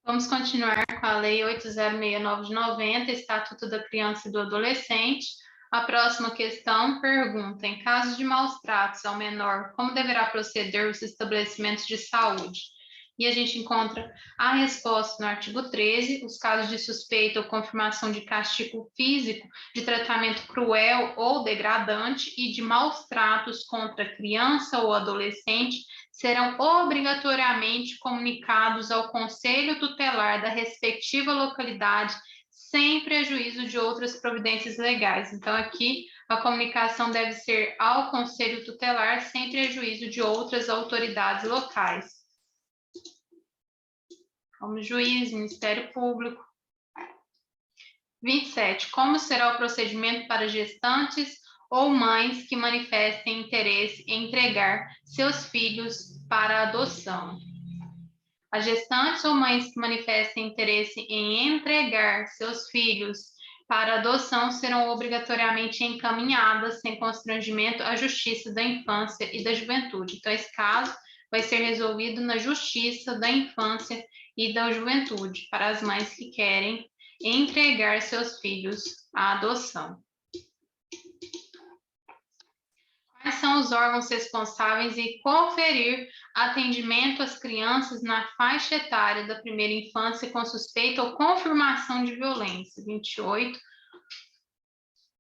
Vamos continuar com a Lei 8069 de 90, Estatuto da Criança e do Adolescente. A próxima questão pergunta: em caso de maus tratos ao menor, como deverá proceder os estabelecimentos de saúde? E a gente encontra a resposta no artigo 13, os casos de suspeita ou confirmação de castigo físico, de tratamento cruel ou degradante e de maus tratos contra criança ou adolescente serão obrigatoriamente comunicados ao Conselho Tutelar da respectiva localidade, sem prejuízo de outras providências legais. Então, aqui, a comunicação deve ser ao Conselho Tutelar, sem prejuízo de outras autoridades locais, como juiz, Ministério Público. 27. Como será o procedimento para gestantes ou mães que manifestem interesse em entregar seus filhos para adoção? As gestantes ou mães que manifestem interesse em entregar seus filhos para adoção serão obrigatoriamente encaminhadas, sem constrangimento, à Justiça da Infância e da Juventude. Então, esse caso vai ser resolvido na Justiça da Infância e da Juventude, para as mães que querem entregar seus filhos à adoção. Quais são os órgãos responsáveis em conferir atendimento às crianças na faixa etária da primeira infância com suspeita ou confirmação de violência? 28.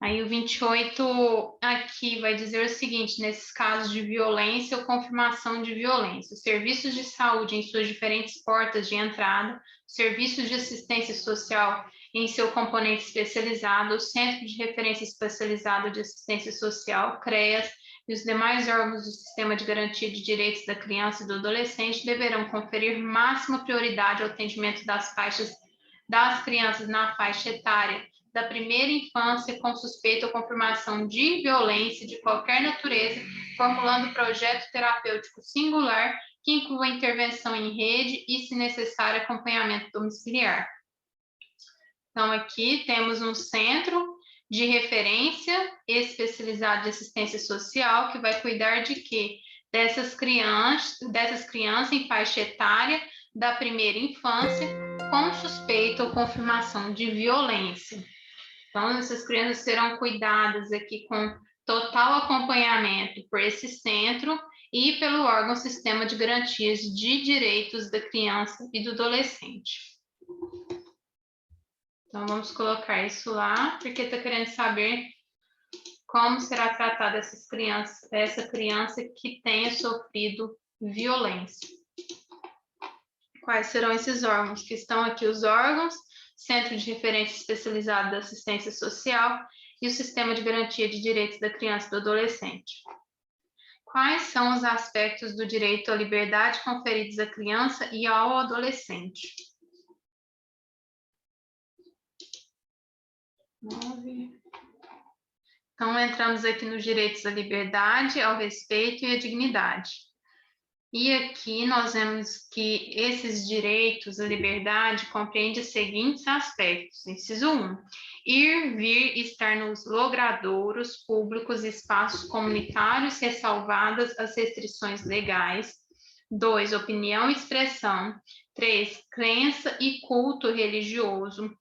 Aí o 28 aqui vai dizer o seguinte: nesses casos de violência ou confirmação de violência, os serviços de saúde em suas diferentes portas de entrada, serviços de assistência social em seu componente especializado, o Centro de Referência Especializado de Assistência Social, CREAS, e os demais órgãos do Sistema de Garantia de Direitos da Criança e do Adolescente deverão conferir máxima prioridade ao atendimento das faixas das crianças na faixa etária da primeira infância com suspeita ou confirmação de violência de qualquer natureza, formulando projeto terapêutico singular que inclua intervenção em rede e, se necessário, acompanhamento domiciliar. Então, aqui temos um centro de referência especializado de assistência social que vai cuidar de quê? Dessas crianças em faixa etária da primeira infância com suspeita ou confirmação de violência. Então, essas crianças serão cuidadas aqui com total acompanhamento por esse centro e pelo órgão Sistema de Garantias de Direitos da Criança e do Adolescente. Então, vamos colocar isso lá, porque está querendo saber como será tratada essa criança que tenha sofrido violência. Quais serão esses órgãos? Que estão aqui os órgãos: Centro de Referência Especializado da Assistência Social e o Sistema de Garantia de Direitos da Criança e do Adolescente. Quais são os aspectos do direito à liberdade conferidos à criança e ao adolescente? 9. Então, entramos aqui nos direitos à liberdade, ao respeito e à dignidade. E aqui nós vemos que esses direitos à liberdade compreendem os seguintes aspectos. Inciso 1. Ir, vir, estar nos logradouros públicos, espaços comunitários, ressalvadas as restrições legais. 2. Opinião e expressão. 3. Crença e culto religioso.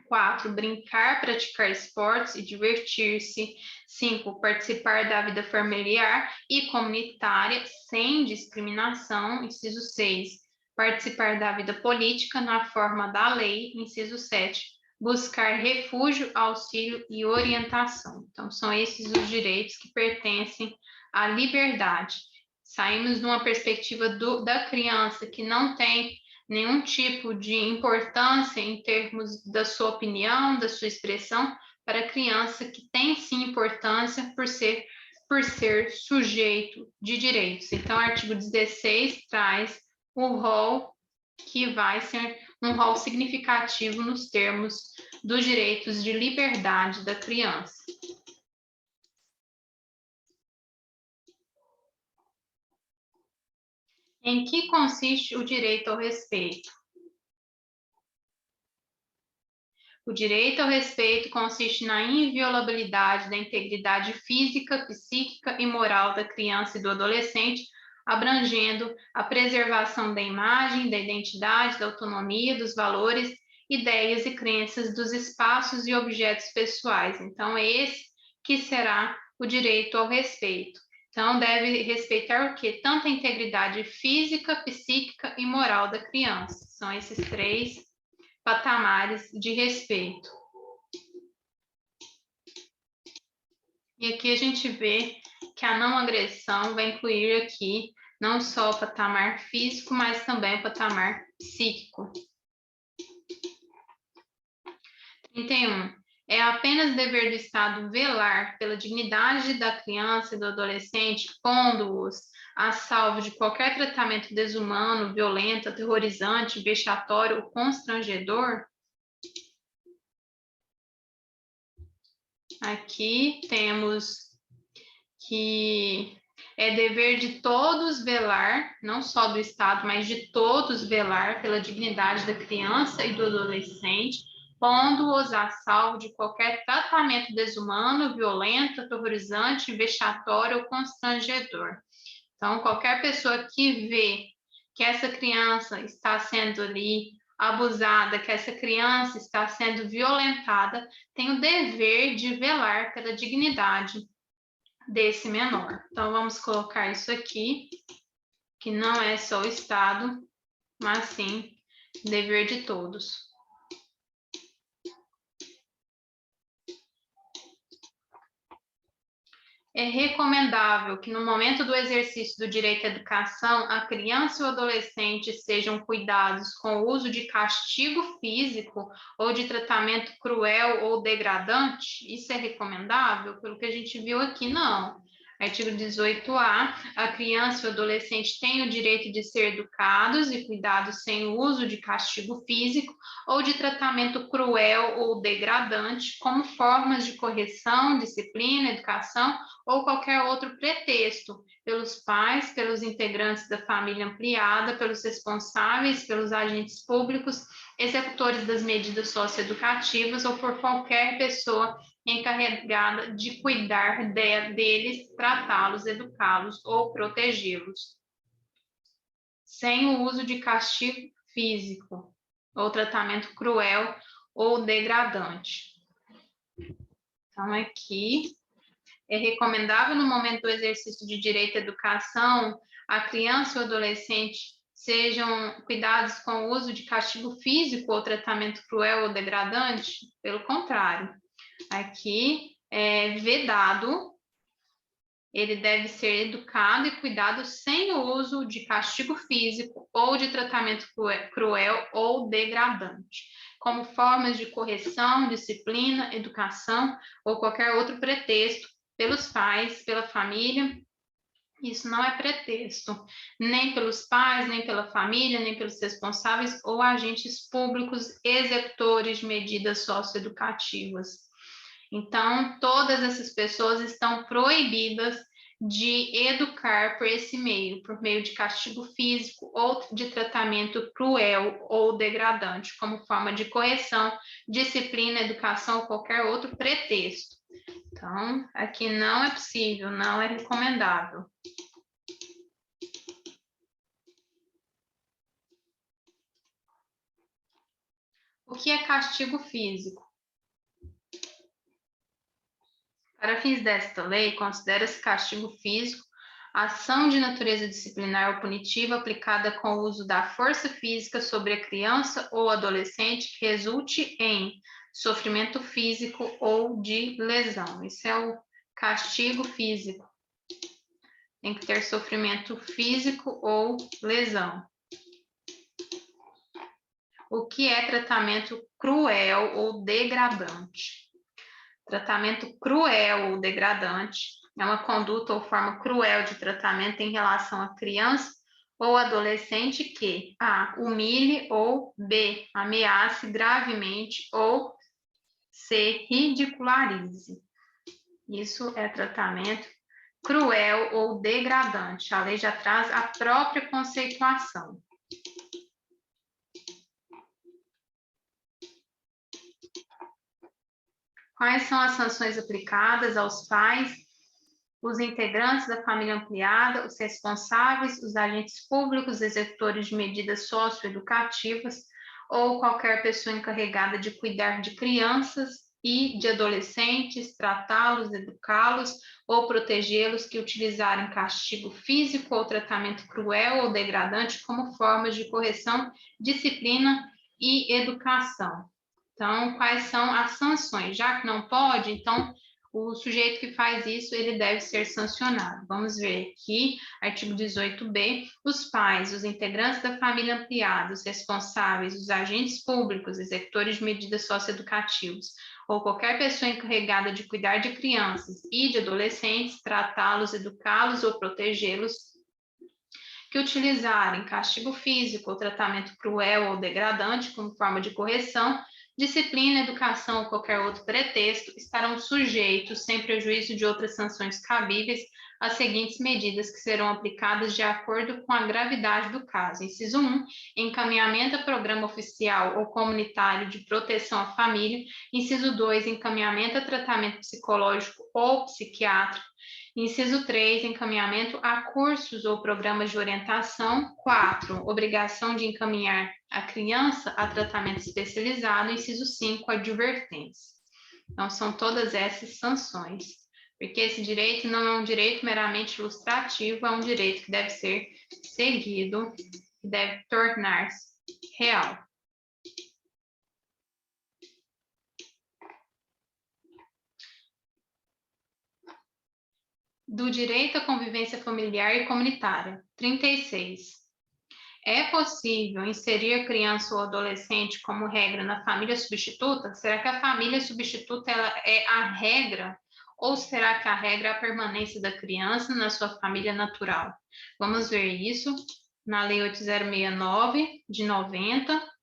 4. Brincar, praticar esportes e divertir-se. 5. Participar da vida familiar e comunitária sem discriminação. Inciso 6. Participar da vida política na forma da lei. Inciso 7. Buscar refúgio, auxílio e orientação. Então, são esses os direitos que pertencem à liberdade. Saímos de uma perspectiva da criança que não tem nenhum tipo de importância em termos da sua opinião, da sua expressão, para a criança que tem sim importância por ser sujeito de direitos. Então, o artigo 16 traz o rol que vai ser um rol significativo nos termos dos direitos de liberdade da criança. Em que consiste o direito ao respeito? O direito ao respeito consiste na inviolabilidade da integridade física, psíquica e moral da criança e do adolescente, abrangendo a preservação da imagem, da identidade, da autonomia, dos valores, ideias e crenças dos espaços e objetos pessoais. Então, é esse que será o direito ao respeito. Então, deve respeitar o quê? Tanto a integridade física, psíquica e moral da criança. São esses 3 patamares de respeito. E aqui a gente vê que a não agressão vai incluir aqui não só o patamar físico, mas também o patamar psíquico. 31. É apenas dever do Estado velar pela dignidade da criança e do adolescente, pondo-os a salvo de qualquer tratamento desumano, violento, aterrorizante, vexatório ou constrangedor? Aqui temos que é dever de todos velar, não só do Estado, mas de todos velar pela dignidade da criança e do adolescente, pondo-os a salvo de qualquer tratamento desumano, violento, aterrorizante, vexatório ou constrangedor. Então, qualquer pessoa que vê que essa criança está sendo ali abusada, que essa criança está sendo violentada, tem o dever de velar pela dignidade desse menor. Então, vamos colocar isso aqui, que não é só o Estado, mas sim dever de todos. É recomendável que, no momento do exercício do direito à educação, a criança e o adolescente sejam cuidados com o uso de castigo físico ou de tratamento cruel ou degradante? Isso é recomendável? Pelo que a gente viu aqui, não. Artigo 18A, a criança e o adolescente têm o direito de ser educados e cuidados sem o uso de castigo físico ou de tratamento cruel ou degradante, como formas de correção, disciplina, educação ou qualquer outro pretexto, pelos pais, pelos integrantes da família ampliada, pelos responsáveis, pelos agentes públicos, executores das medidas socioeducativas ou por qualquer pessoa encarregada de cuidar deles, tratá-los, educá-los ou protegê-los, sem o uso de castigo físico ou tratamento cruel ou degradante. Então, aqui é recomendável, no momento do exercício de direito à educação, a criança e o adolescente sejam cuidados com o uso de castigo físico ou tratamento cruel ou degradante? Pelo contrário, aqui é vedado, ele deve ser educado e cuidado sem o uso de castigo físico ou de tratamento cruel ou degradante, como formas de correção, disciplina, educação ou qualquer outro pretexto pelos pais, pela família. Isso não é pretexto, nem pelos pais, nem pela família, nem pelos responsáveis ou agentes públicos executores de medidas socioeducativas. Então, todas essas pessoas estão proibidas de educar por esse meio, por meio de castigo físico ou de tratamento cruel ou degradante, como forma de correção, disciplina, educação ou qualquer outro pretexto. Então, aqui não é possível, não é recomendável. O que é castigo físico? Para fins desta lei, considera-se castigo físico a ação de natureza disciplinar ou punitiva aplicada com o uso da força física sobre a criança ou adolescente que resulte em sofrimento físico ou de lesão. Esse é o castigo físico. Tem que ter sofrimento físico ou lesão. O que é tratamento cruel ou degradante? Tratamento cruel ou degradante é uma conduta ou forma cruel de tratamento em relação à criança ou adolescente que A. humilhe ou B. ameace gravemente ou C. ridicularize. Isso é tratamento cruel ou degradante. A lei já traz a própria conceituação. Quais são as sanções aplicadas aos pais os integrantes da família ampliada, os responsáveis, os agentes públicos, executores de medidas socioeducativas ou qualquer pessoa encarregada de cuidar de crianças e de adolescentes, tratá-los, educá-los ou protegê-los que utilizarem castigo físico ou tratamento cruel ou degradante como formas de correção, disciplina e educação. Então, quais são as sanções? Já que não pode, então, o sujeito que faz isso, ele deve ser sancionado. Vamos ver aqui, artigo 18b, os pais, os integrantes da família ampliada, os responsáveis, os agentes públicos, executores de medidas socioeducativas, ou qualquer pessoa encarregada de cuidar de crianças e de adolescentes, tratá-los, educá-los ou protegê-los, que utilizarem castigo físico ou tratamento cruel ou degradante como forma de correção, disciplina, educação ou qualquer outro pretexto, estarão sujeitos, sem prejuízo de outras sanções cabíveis, às seguintes medidas que serão aplicadas de acordo com a gravidade do caso. Inciso 1, encaminhamento a programa oficial ou comunitário de proteção à família. Inciso 2, encaminhamento a tratamento psicológico ou psiquiátrico. Inciso 3, encaminhamento a cursos ou programas de orientação. 4, obrigação de encaminhar a criança a tratamento especializado. Inciso 5, advertência. Então, são todas essas sanções, porque esse direito não é um direito meramente ilustrativo, é um direito que deve ser seguido, que deve tornar-se real. Do direito à convivência familiar e comunitária. 36. É possível inserir a criança ou adolescente como regra na família substituta? Será que a família substituta ela é a regra? Ou será que a regra é a permanência da criança na sua família natural? Vamos ver isso na Lei 8069, de 90.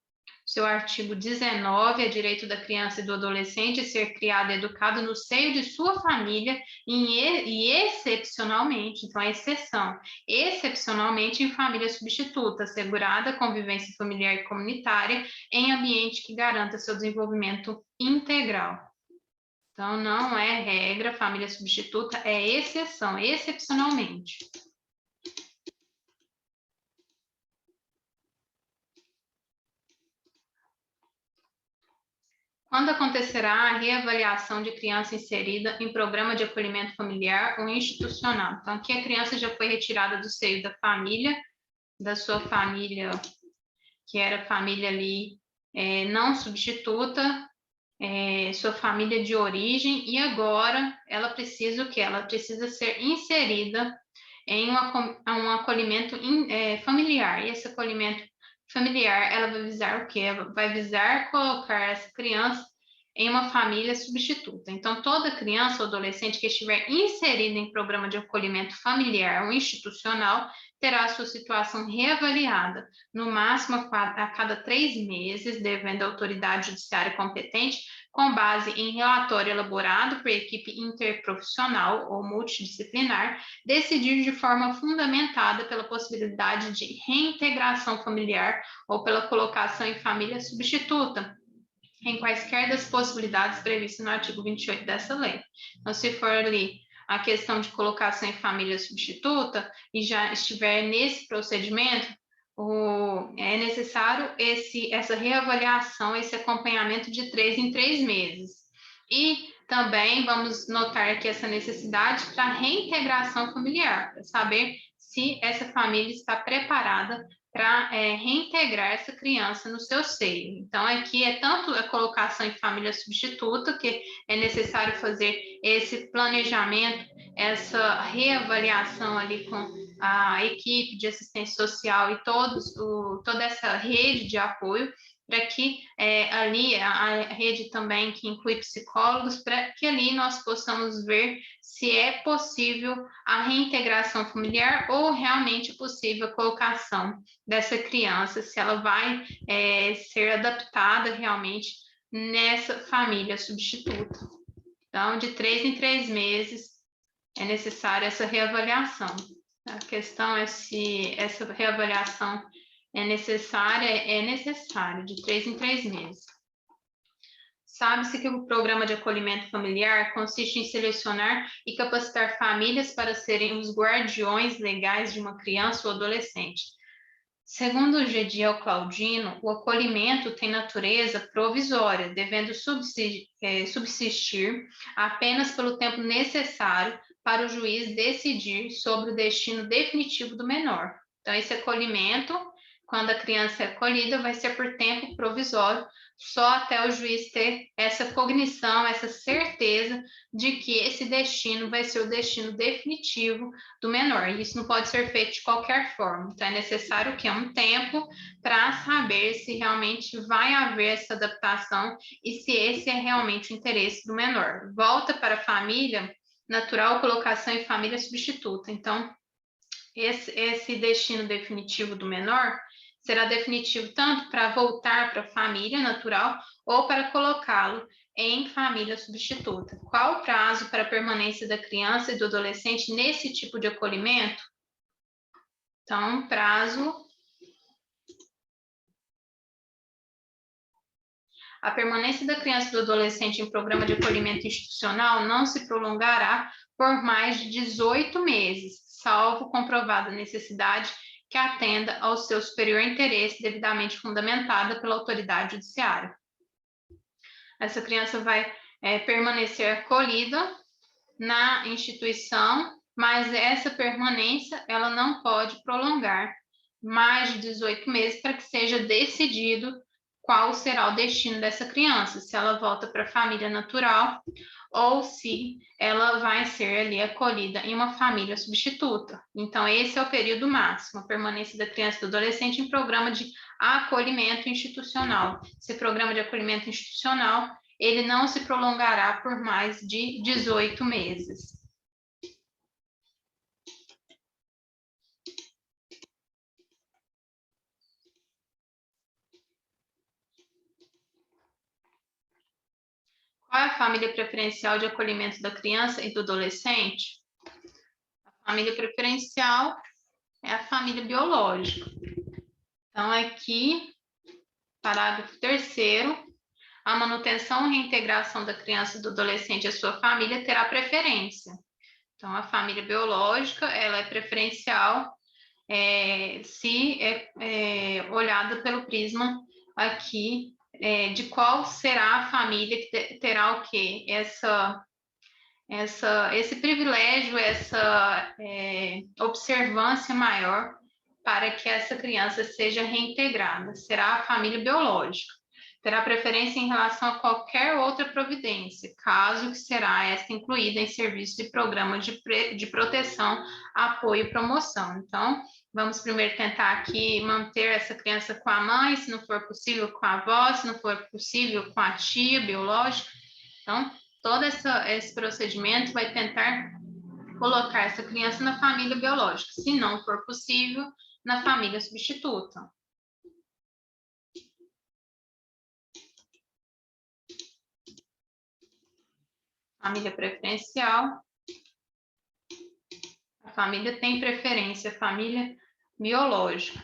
Seu artigo 19, é direito da criança e do adolescente ser criado e educado no seio de sua família e excepcionalmente, então a exceção, excepcionalmente em família substituta, assegurada a convivência familiar e comunitária em ambiente que garanta seu desenvolvimento integral. Então, não é regra, família substituta é exceção, excepcionalmente. Quando acontecerá a reavaliação de criança inserida em programa de acolhimento familiar ou institucional? Então, aqui a criança já foi retirada do seio da família, da sua família, que era família ali não substituta, sua família de origem, e agora ela precisa o quê? Ela precisa ser inserida em um acolhimento familiar. E esse acolhimento familiar, ela vai visar o quê? Ela vai visar colocar essa criança em uma família substituta. Então, toda criança ou adolescente que estiver inserida em programa de acolhimento familiar ou institucional terá sua situação reavaliada, no máximo a cada 3 meses, devendo a autoridade judiciária competente, com base em relatório elaborado por equipe interprofissional ou multidisciplinar, decidir de forma fundamentada pela possibilidade de reintegração familiar ou pela colocação em família substituta, em quaisquer das possibilidades previstas no artigo 28 dessa lei. Então, se for ali a questão de colocação em família substituta e já estiver nesse procedimento, é necessário essa reavaliação, esse acompanhamento de 3 em 3 meses. E também vamos notar aqui essa necessidade para reintegração familiar, para saber se essa família está preparada para reintegrar essa criança no seu seio. Então, aqui é tanto a colocação em família substituta, que é necessário fazer esse planejamento, essa reavaliação ali com a equipe de assistência social e toda essa rede de apoio, para que ali a rede também que inclui psicólogos, para que ali nós possamos ver se é possível a reintegração familiar ou realmente possível a colocação dessa criança, se ela vai ser adaptada realmente nessa família substituta. Então, de 3 em 3 meses é necessária essa reavaliação. A questão é se essa reavaliação é necessária, de 3 em 3 meses. Sabe-se que o programa de acolhimento familiar consiste em selecionar e capacitar famílias para serem os guardiões legais de uma criança ou adolescente. Segundo o Gediel Claudino, o acolhimento tem natureza provisória, devendo subsistir apenas pelo tempo necessário para o juiz decidir sobre o destino definitivo do menor. Então, esse acolhimento, quando a criança é acolhida, vai ser por tempo provisório, só até o juiz ter essa cognição, essa certeza de que esse destino vai ser o destino definitivo do menor. Isso não pode ser feito de qualquer forma. Então, é necessário que um tempo para saber se realmente vai haver essa adaptação e se esse é realmente o interesse do menor. Volta para a família natural, colocação em família substituta. Então, esse destino definitivo do menor será definitivo tanto para voltar para a família natural ou para colocá-lo em família substituta. Qual o prazo para a permanência da criança e do adolescente nesse tipo de acolhimento? Então, prazo. A permanência da criança e do adolescente em programa de acolhimento institucional não se prolongará por mais de 18 meses, salvo comprovada necessidade que atenda ao seu superior interesse devidamente fundamentada pela autoridade judiciária. Essa criança vai permanecer acolhida na instituição, mas essa permanência ela não pode prolongar mais de 18 meses para que seja decidido qual será o destino dessa criança, se ela volta para a família natural ou se ela vai ser ali acolhida em uma família substituta. Então, esse é o período máximo, a permanência da criança e do adolescente em programa de acolhimento institucional. Esse programa de acolhimento institucional, ele não se prolongará por mais de 18 meses. Qual é a família preferencial de acolhimento da criança e do adolescente? A família preferencial é a família biológica. Então, aqui, parágrafo 3º, a manutenção e reintegração da criança e do adolescente à sua família terá preferência. Então, a família biológica, ela é preferencial se olhada pelo prisma aqui de qual será a família que terá o quê? Esse privilégio, essa observância maior para que essa criança seja reintegrada. Será a família biológica. Terá preferência em relação a qualquer outra providência, caso que será esta incluída em serviço de programa de proteção, apoio e promoção. Então, vamos primeiro tentar aqui manter essa criança com a mãe, se não for possível com a avó, se não for possível com a tia biológica. Então, todo esse procedimento vai tentar colocar essa criança na família biológica, se não for possível, na família substituta. Família preferencial. A família tem preferência, família biológica.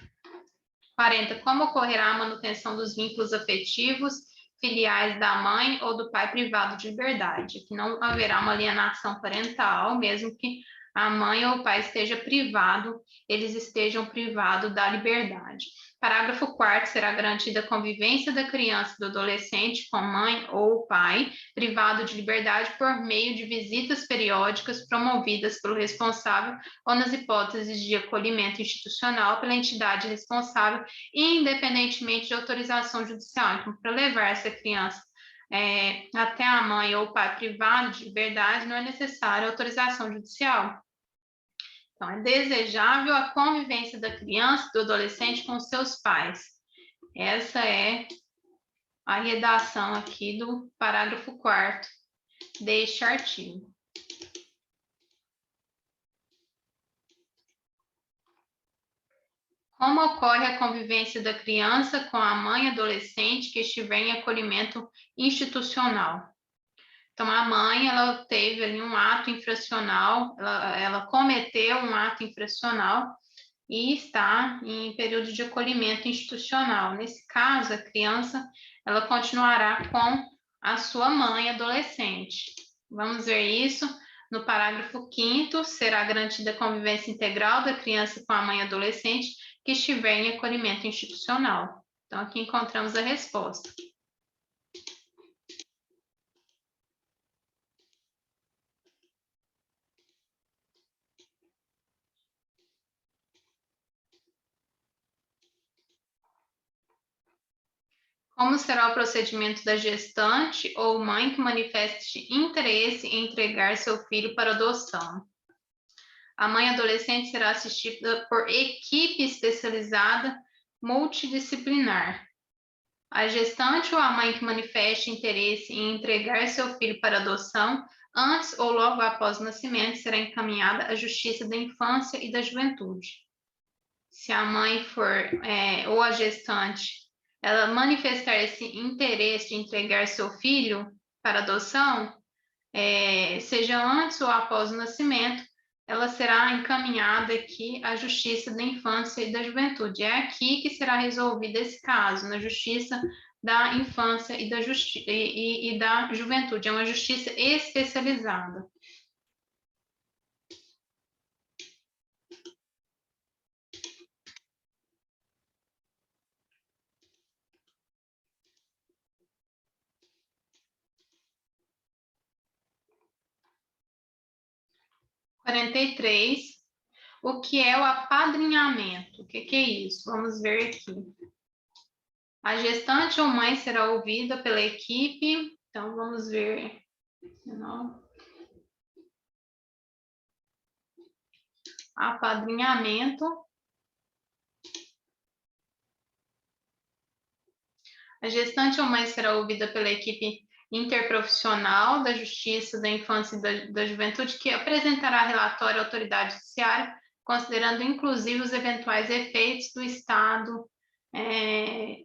40. Como ocorrerá a manutenção dos vínculos afetivos filiais da mãe ou do pai privado de liberdade? Que não haverá uma alienação parental, mesmo que a mãe ou o pai esteja privado, eles estejam privados da liberdade. Parágrafo 4º, será garantida a convivência da criança e do adolescente com mãe ou pai, privado de liberdade por meio de visitas periódicas promovidas pelo responsável ou nas hipóteses de acolhimento institucional pela entidade responsável, independentemente de autorização judicial. Então, para levar essa criança até a mãe ou o pai privado de liberdade, não é necessária autorização judicial. Então, é desejável a convivência da criança e do adolescente com seus pais. Essa é a redação aqui do parágrafo 4º deste artigo. Como ocorre a convivência da criança com a mãe adolescente que estiver em acolhimento institucional? Então, a mãe, ela teve ali um ato infracional, ela cometeu um ato infracional e está em período de acolhimento institucional. Nesse caso, a criança, ela continuará com a sua mãe adolescente. Vamos ver isso no parágrafo 5º, será garantida a convivência integral da criança com a mãe adolescente que estiver em acolhimento institucional. Então, aqui encontramos a resposta. Como será o procedimento da gestante ou mãe que manifeste interesse em entregar seu filho para adoção? A mãe adolescente será assistida por equipe especializada multidisciplinar. A gestante ou a mãe que manifeste interesse em entregar seu filho para adoção antes ou logo após o nascimento será encaminhada à Justiça da Infância e da Juventude. Se a mãe for ou a gestante ela manifestar esse interesse de entregar seu filho para adoção, seja antes ou após o nascimento, ela será encaminhada aqui à Justiça da Infância e da Juventude. É aqui que será resolvido esse caso, na Justiça da Infância e da Juventude. É uma justiça especializada. 43. O que é o apadrinhamento? O que é isso? Vamos ver aqui. A gestante ou mãe será ouvida pela equipe. Então, vamos ver. Apadrinhamento. A gestante ou mãe será ouvida pela equipe interprofissional da Justiça, da Infância e da Juventude, que apresentará relatório à autoridade judiciária, considerando inclusive os eventuais efeitos do estado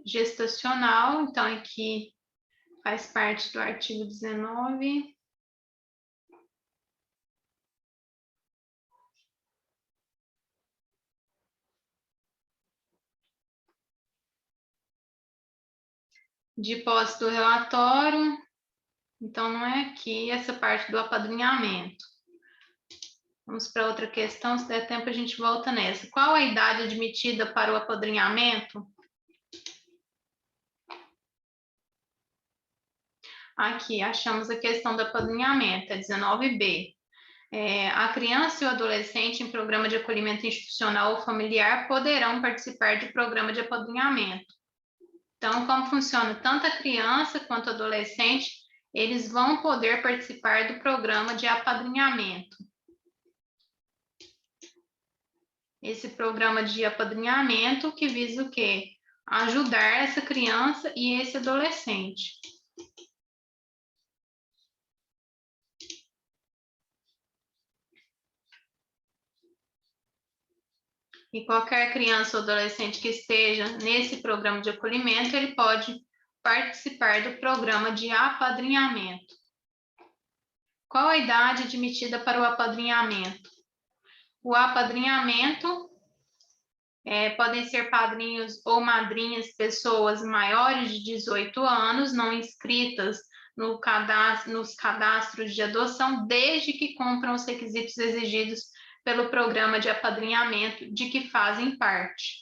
gestacional. Então, aqui faz parte do artigo 19. De posse do relatório, então não é aqui essa parte do apadrinhamento. Vamos para outra questão, se der tempo a gente volta nessa. Qual a idade admitida para o apadrinhamento? Aqui, achamos a questão do apadrinhamento, é 19b. A criança e o adolescente em programa de acolhimento institucional ou familiar poderão participar de programa de apadrinhamento. Então, como funciona? Tanto a criança quanto o adolescente, eles vão poder participar do programa de apadrinhamento. Esse programa de apadrinhamento que visa o quê? Ajudar essa criança e esse adolescente. E qualquer criança ou adolescente que esteja nesse programa de acolhimento, ele pode participar do programa de apadrinhamento. Qual a idade admitida para o apadrinhamento? O apadrinhamento podem ser padrinhos ou madrinhas pessoas maiores de 18 anos, não inscritas nos cadastros de adoção, desde que cumpram os requisitos exigidos pelo programa de apadrinhamento de que fazem parte.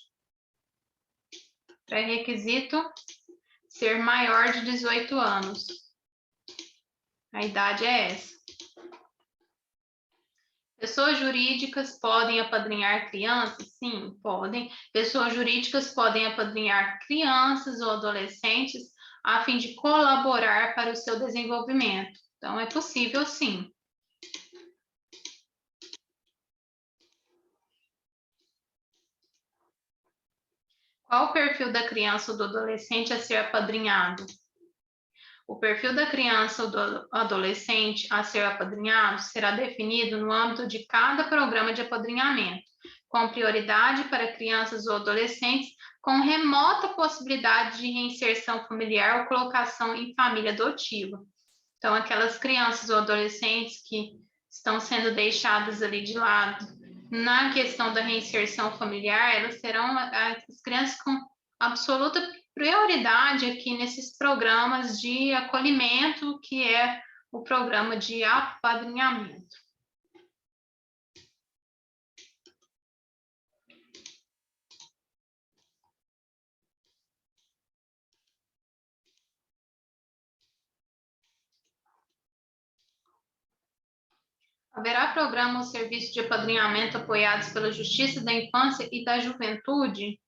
Pré-requisito: ser maior de 18 anos. A idade é essa. Pessoas jurídicas podem apadrinhar crianças? Sim, podem. Pessoas jurídicas podem apadrinhar crianças ou adolescentes a fim de colaborar para o seu desenvolvimento. Então, é possível, sim. Qual o perfil da criança ou do adolescente a ser apadrinhado? O perfil da criança ou do adolescente a ser apadrinhado será definido no âmbito de cada programa de apadrinhamento, com prioridade para crianças ou adolescentes com remota possibilidade de reinserção familiar ou colocação em família adotiva. Então, aquelas crianças ou adolescentes que estão sendo deixadas ali de lado na questão da reinserção familiar, elas serão as crianças com absoluta prioridade aqui nesses programas de acolhimento, que é o programa de apadrinhamento. Haverá programa ou serviço de apadrinhamento apoiados pela Justiça da Infância e da Juventude?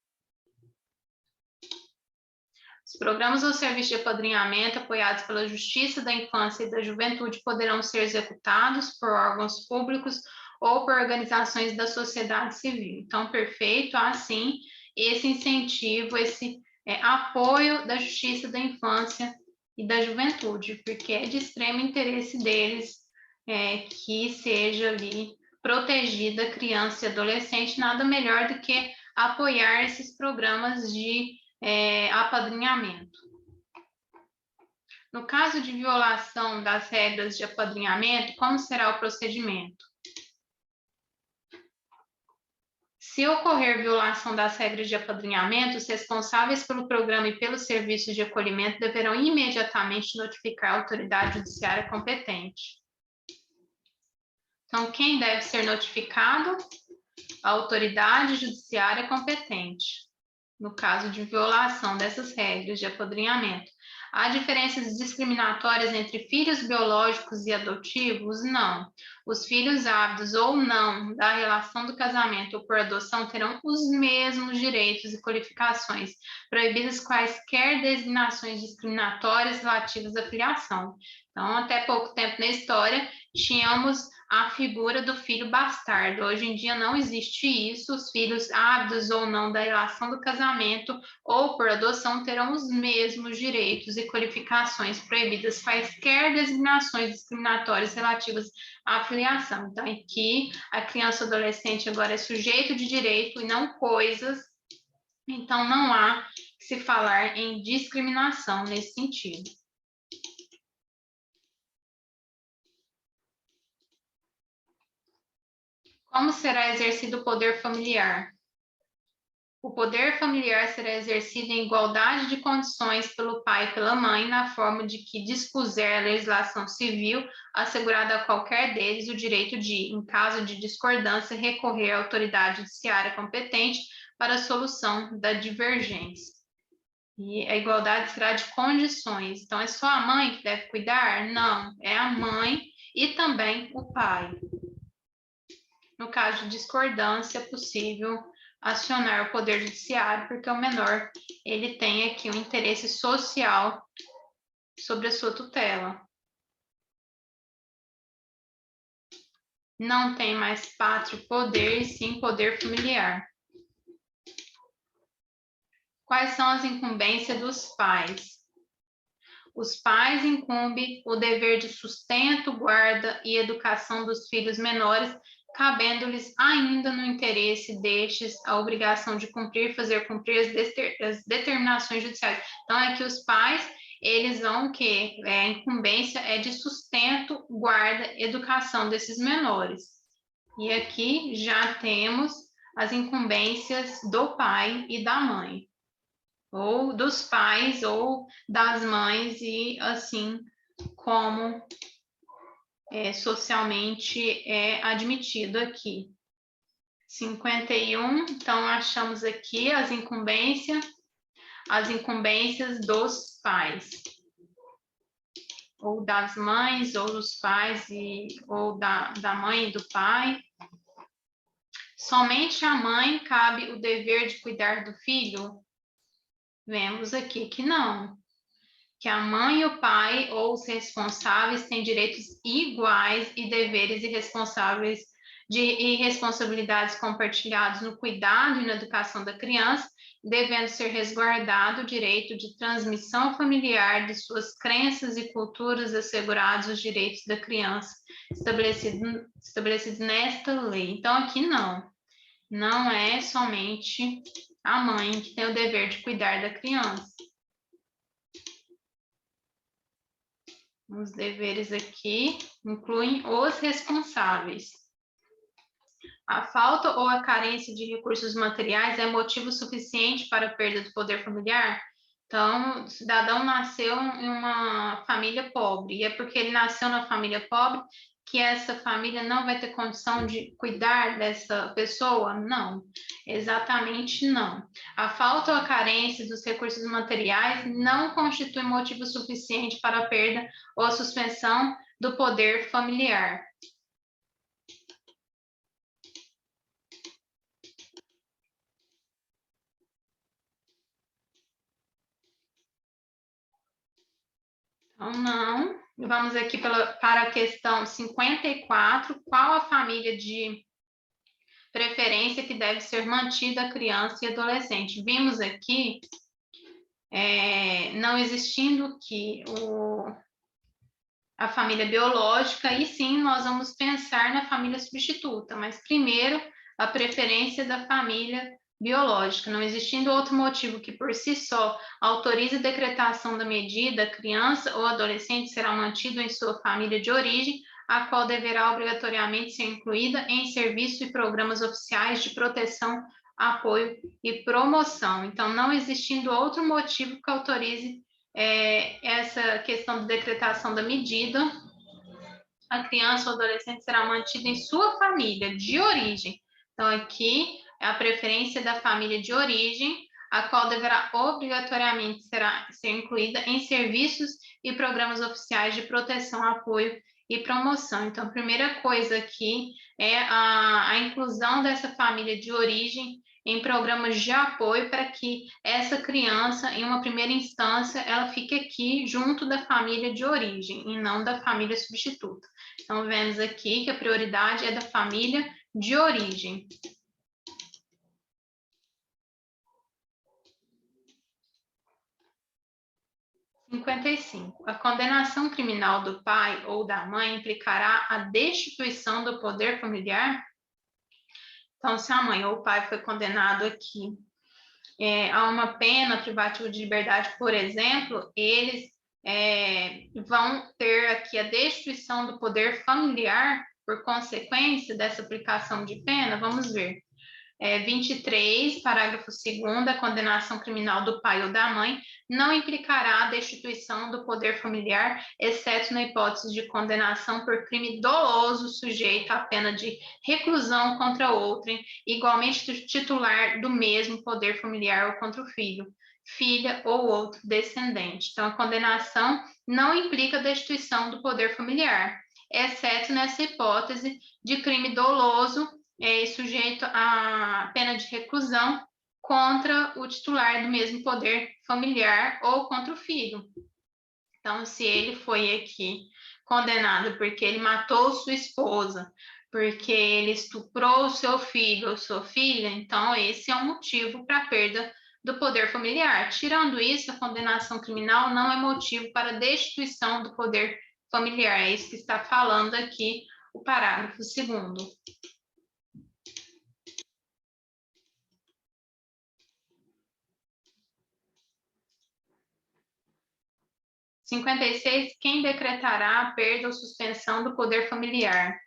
Os programas ou serviços de apadrinhamento apoiados pela Justiça da Infância e da Juventude poderão ser executados por órgãos públicos ou por organizações da sociedade civil. Então, perfeito, assim, esse incentivo, esse apoio da Justiça da Infância e da Juventude, porque é de extremo interesse deles que seja ali protegida a criança e adolescente, nada melhor do que apoiar esses programas de apadrinhamento. No caso de violação das regras de apadrinhamento, como será o procedimento? Se ocorrer violação das regras de apadrinhamento, os responsáveis pelo programa e pelos serviços de acolhimento deverão imediatamente notificar a autoridade judiciária competente. Então, quem deve ser notificado? A autoridade judiciária competente, no caso de violação dessas regras de apadrinhamento. Há diferenças discriminatórias entre filhos biológicos e adotivos? Não. Os filhos ávidos ou não da relação do casamento ou por adoção terão os mesmos direitos e qualificações, proibidas quaisquer designações discriminatórias relativas à filiação. Então, até pouco tempo na história, tínhamos a figura do filho bastardo. Hoje em dia não existe isso, os filhos ávidos ou não da relação do casamento ou por adoção terão os mesmos direitos e qualificações, proibidas quaisquer designações discriminatórias relativas à filiação. Então, aqui, a criança ou adolescente agora é sujeito de direito e não coisas, então não há que se falar em discriminação nesse sentido. Como será exercido o poder familiar? O poder familiar será exercido em igualdade de condições pelo pai e pela mãe, na forma de que dispuser a legislação civil, assegurada a qualquer deles o direito de, em caso de discordância, recorrer à autoridade judiciária competente para a solução da divergência. E a igualdade será de condições. Então, é só a mãe que deve cuidar? Não, é a mãe e também o pai. No caso de discordância, é possível acionar o Poder Judiciário, porque o menor ele tem aqui um interesse social sobre a sua tutela. Não tem mais pátrio poder, e sim poder familiar. Quais são as incumbências dos pais? Os pais incumbem o dever de sustento, guarda e educação dos filhos menores, cabendo-lhes ainda no interesse destes a obrigação de fazer cumprir as determinações judiciais. Então, é que os pais, eles vão que a incumbência é de sustento, guarda, educação desses menores. E aqui já temos as incumbências do pai e da mãe, ou dos pais ou das mães, e assim como socialmente é admitido aqui. 51, então achamos aqui as incumbências dos pais, ou das mães, ou dos pais, ou da mãe e do pai. Somente à mãe cabe o dever de cuidar do filho? Vemos aqui que não, que a mãe e o pai ou os responsáveis têm direitos iguais e deveres e responsabilidades compartilhados no cuidado e na educação da criança, devendo ser resguardado o direito de transmissão familiar de suas crenças e culturas, assegurados os direitos da criança estabelecidos nesta lei. Então, aqui não é somente a mãe que tem o dever de cuidar da criança. Os deveres aqui incluem os responsáveis. A falta ou a carência de recursos materiais é motivo suficiente para a perda do poder familiar? Então, o cidadão nasceu em uma família pobre, e é porque ele nasceu na família pobre que essa família não vai ter condição de cuidar dessa pessoa? Não, exatamente não. A falta ou a carência dos recursos materiais não constitui motivo suficiente para a perda ou a suspensão do poder familiar. Então, não. Vamos aqui para a questão 54. Qual a família de preferência que deve ser mantida a criança e adolescente? Vimos aqui, não existindo que a família biológica, e sim, nós vamos pensar na família substituta, mas primeiro, a preferência da família biológica, não existindo outro motivo que por si só autorize a decretação da medida, a criança ou adolescente será mantido em sua família de origem, a qual deverá obrigatoriamente ser incluída em serviços e programas oficiais de proteção, apoio e promoção. Então, não existindo outro motivo que autorize essa questão de decretação da medida, a criança ou adolescente será mantida em sua família de origem. Então, aqui é a preferência da família de origem, a qual deverá obrigatoriamente ser incluída em serviços e programas oficiais de proteção, apoio e promoção. Então, a primeira coisa aqui é a inclusão dessa família de origem em programas de apoio para que essa criança, em uma primeira instância, ela fique aqui junto da família de origem e não da família substituta. Então, vemos aqui que a prioridade é da família de origem. A condenação criminal do pai ou da mãe implicará a destituição do poder familiar? Então, se a mãe ou o pai foi condenado aqui a uma pena privativa de liberdade, por exemplo, eles vão ter aqui a destituição do poder familiar por consequência dessa aplicação de pena. Vamos ver. 23, parágrafo 2º, a condenação criminal do pai ou da mãe não implicará a destituição do poder familiar, exceto na hipótese de condenação por crime doloso sujeito à pena de reclusão contra outrem, igualmente titular do mesmo poder familiar ou contra o filho, filha ou outro descendente. Então, a condenação não implica a destituição do poder familiar, exceto nessa hipótese de crime doloso sujeito à pena de reclusão contra o titular do mesmo poder familiar ou contra o filho. Então, se ele foi aqui condenado porque ele matou sua esposa, porque ele estuprou o seu filho ou sua filha, então esse é um motivo para a perda do poder familiar. Tirando isso, a condenação criminal não é motivo para destituição do poder familiar. É isso que está falando aqui o parágrafo 2º. 56. Quem decretará a perda ou suspensão do poder familiar?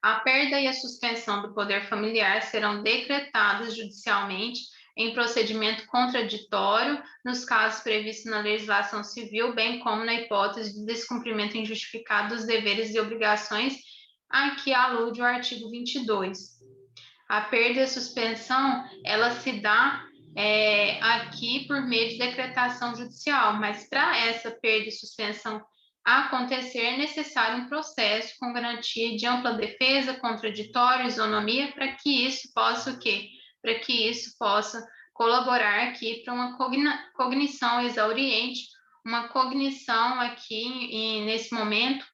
A perda e a suspensão do poder familiar serão decretadas judicialmente em procedimento contraditório nos casos previstos na legislação civil, bem como na hipótese de descumprimento injustificado dos deveres e obrigações a que alude o artigo 22. A perda e a suspensão, ela se dá aqui por meio de decretação judicial, mas para essa perda e suspensão acontecer, é necessário um processo com garantia de ampla defesa, contraditório, isonomia, para que isso possa o quê? Para que isso possa colaborar aqui para uma cognição exauriente, uma cognição aqui, e nesse momento,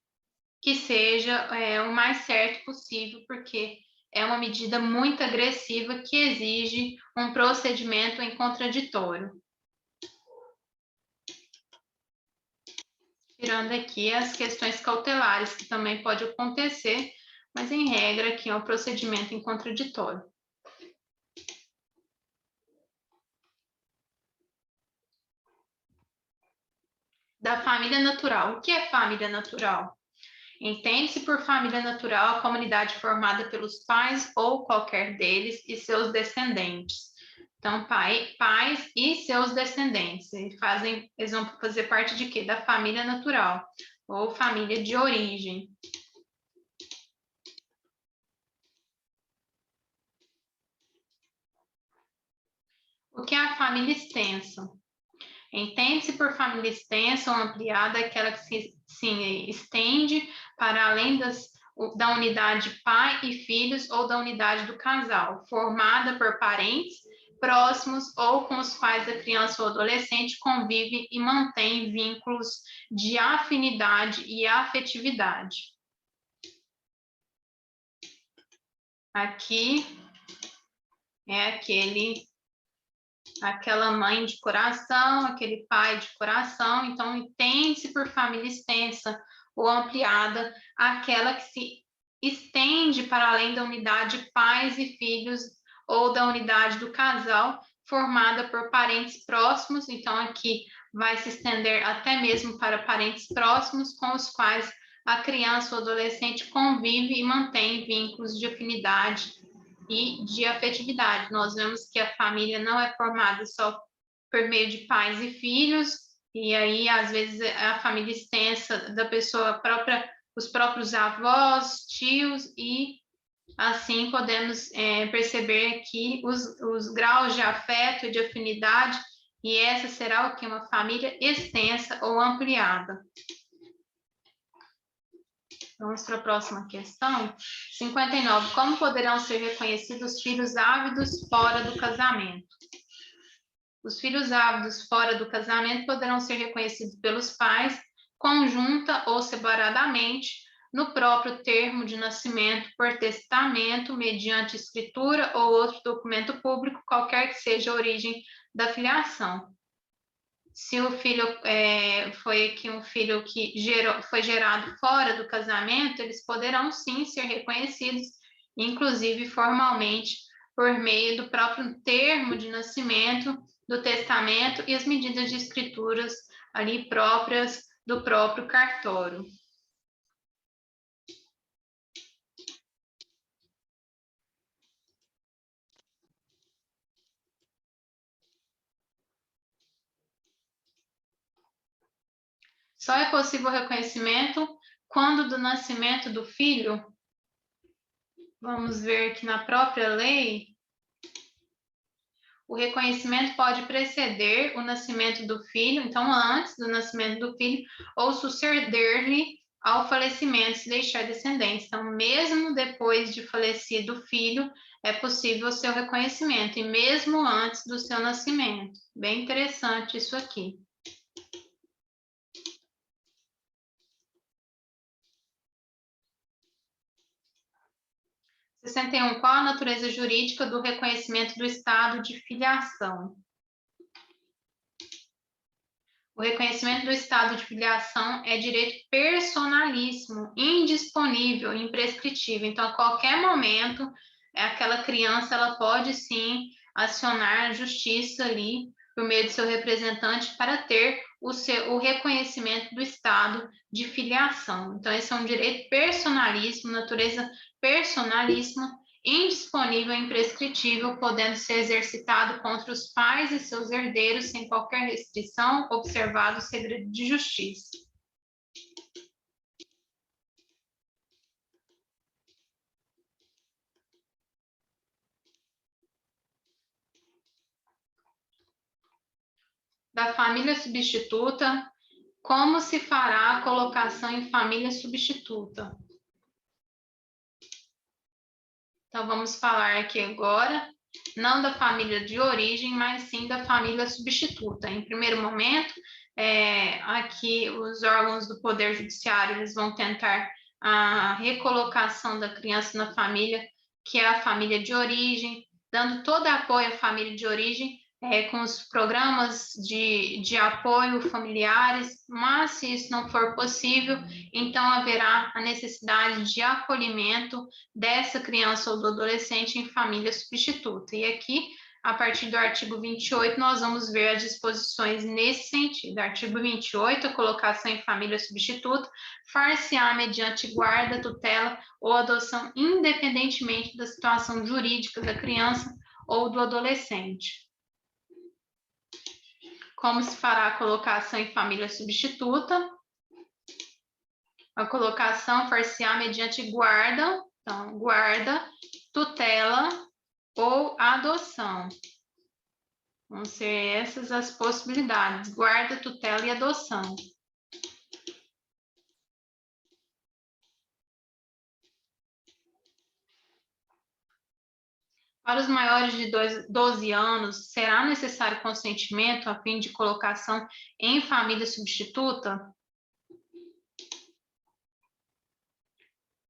que seja o mais certo possível, porque é uma medida muito agressiva que exige um procedimento em contraditório. Tirando aqui as questões cautelares, que também pode acontecer, mas em regra aqui é um procedimento em contraditório. Da família natural. O que é família natural? Entende-se por família natural a comunidade formada pelos pais ou qualquer deles e seus descendentes. Então, pais e seus descendentes. Eles vão fazer parte de quê? Da família natural ou família de origem. O que é a família extensa? Entende-se por família extensa ou ampliada aquela que se estende para além da unidade pai e filhos ou da unidade do casal, formada por parentes próximos ou com os quais a criança ou adolescente convive e mantém vínculos de afinidade e afetividade. Aqui é aquela mãe de coração, aquele pai de coração. Então, entende-se por família extensa ou ampliada aquela que se estende para além da unidade pais e filhos ou da unidade do casal, formada por parentes próximos. Então, aqui vai se estender até mesmo para parentes próximos com os quais a criança ou adolescente convive e mantém vínculos de afinidade e de afetividade. Nós vemos que a família não é formada só por meio de pais e filhos, e aí, às vezes, a família extensa da pessoa própria, os próprios avós, tios, e assim podemos perceber aqui os graus de afeto e de afinidade, e essa será o que? Uma família extensa ou ampliada. Vamos para a próxima questão. 59. Como poderão ser reconhecidos filhos ávidos fora do casamento? Os filhos ávidos fora do casamento poderão ser reconhecidos pelos pais, conjunta ou separadamente, no próprio termo de nascimento, por testamento, mediante escritura ou outro documento público, qualquer que seja a origem da filiação. Se o filho foi aqui um filho que foi gerado fora do casamento, eles poderão sim ser reconhecidos, inclusive formalmente, por meio do próprio termo de nascimento, do testamento e as medidas de escrituras ali próprias do próprio cartório. Só é possível o reconhecimento quando do nascimento do filho. Vamos ver que na própria lei, o reconhecimento pode preceder o nascimento do filho, então antes do nascimento do filho, ou suceder-lhe ao falecimento, se deixar descendentes. Então, mesmo depois de falecido o filho, é possível o seu reconhecimento, e mesmo antes do seu nascimento. Bem interessante isso aqui. Qual a natureza jurídica do reconhecimento do estado de filiação? O reconhecimento do estado de filiação é direito personalíssimo, indisponível, imprescritível. Então, a qualquer momento, aquela criança ela pode sim acionar a justiça ali por meio de seu representante para ter o reconhecimento do estado de filiação. Então, esse é um direito personalíssimo, natureza personalíssima, indisponível e imprescritível, podendo ser exercitado contra os pais e seus herdeiros sem qualquer restrição, observado o segredo de justiça. Da família substituta, como se fará a colocação em família substituta? Então, vamos falar aqui agora, não da família de origem, mas sim da família substituta. Em primeiro momento, aqui os órgãos do Poder Judiciário eles vão tentar a recolocação da criança na família, que é a família de origem, dando todo apoio à família de origem, com os programas de apoio familiares, mas se isso não for possível, então haverá a necessidade de acolhimento dessa criança ou do adolescente em família substituta. E aqui, a partir do artigo 28, nós vamos ver as disposições nesse sentido. Artigo 28, a colocação em família substituta far-se-á mediante guarda, tutela ou adoção, independentemente da situação jurídica da criança ou do adolescente. Como se fará a colocação em família substituta? A colocação far-se-á mediante guarda, então, guarda, tutela ou adoção. Vão ser essas as possibilidades: guarda, tutela e adoção. Para os maiores de 12 anos, será necessário consentimento a fim de colocação em família substituta?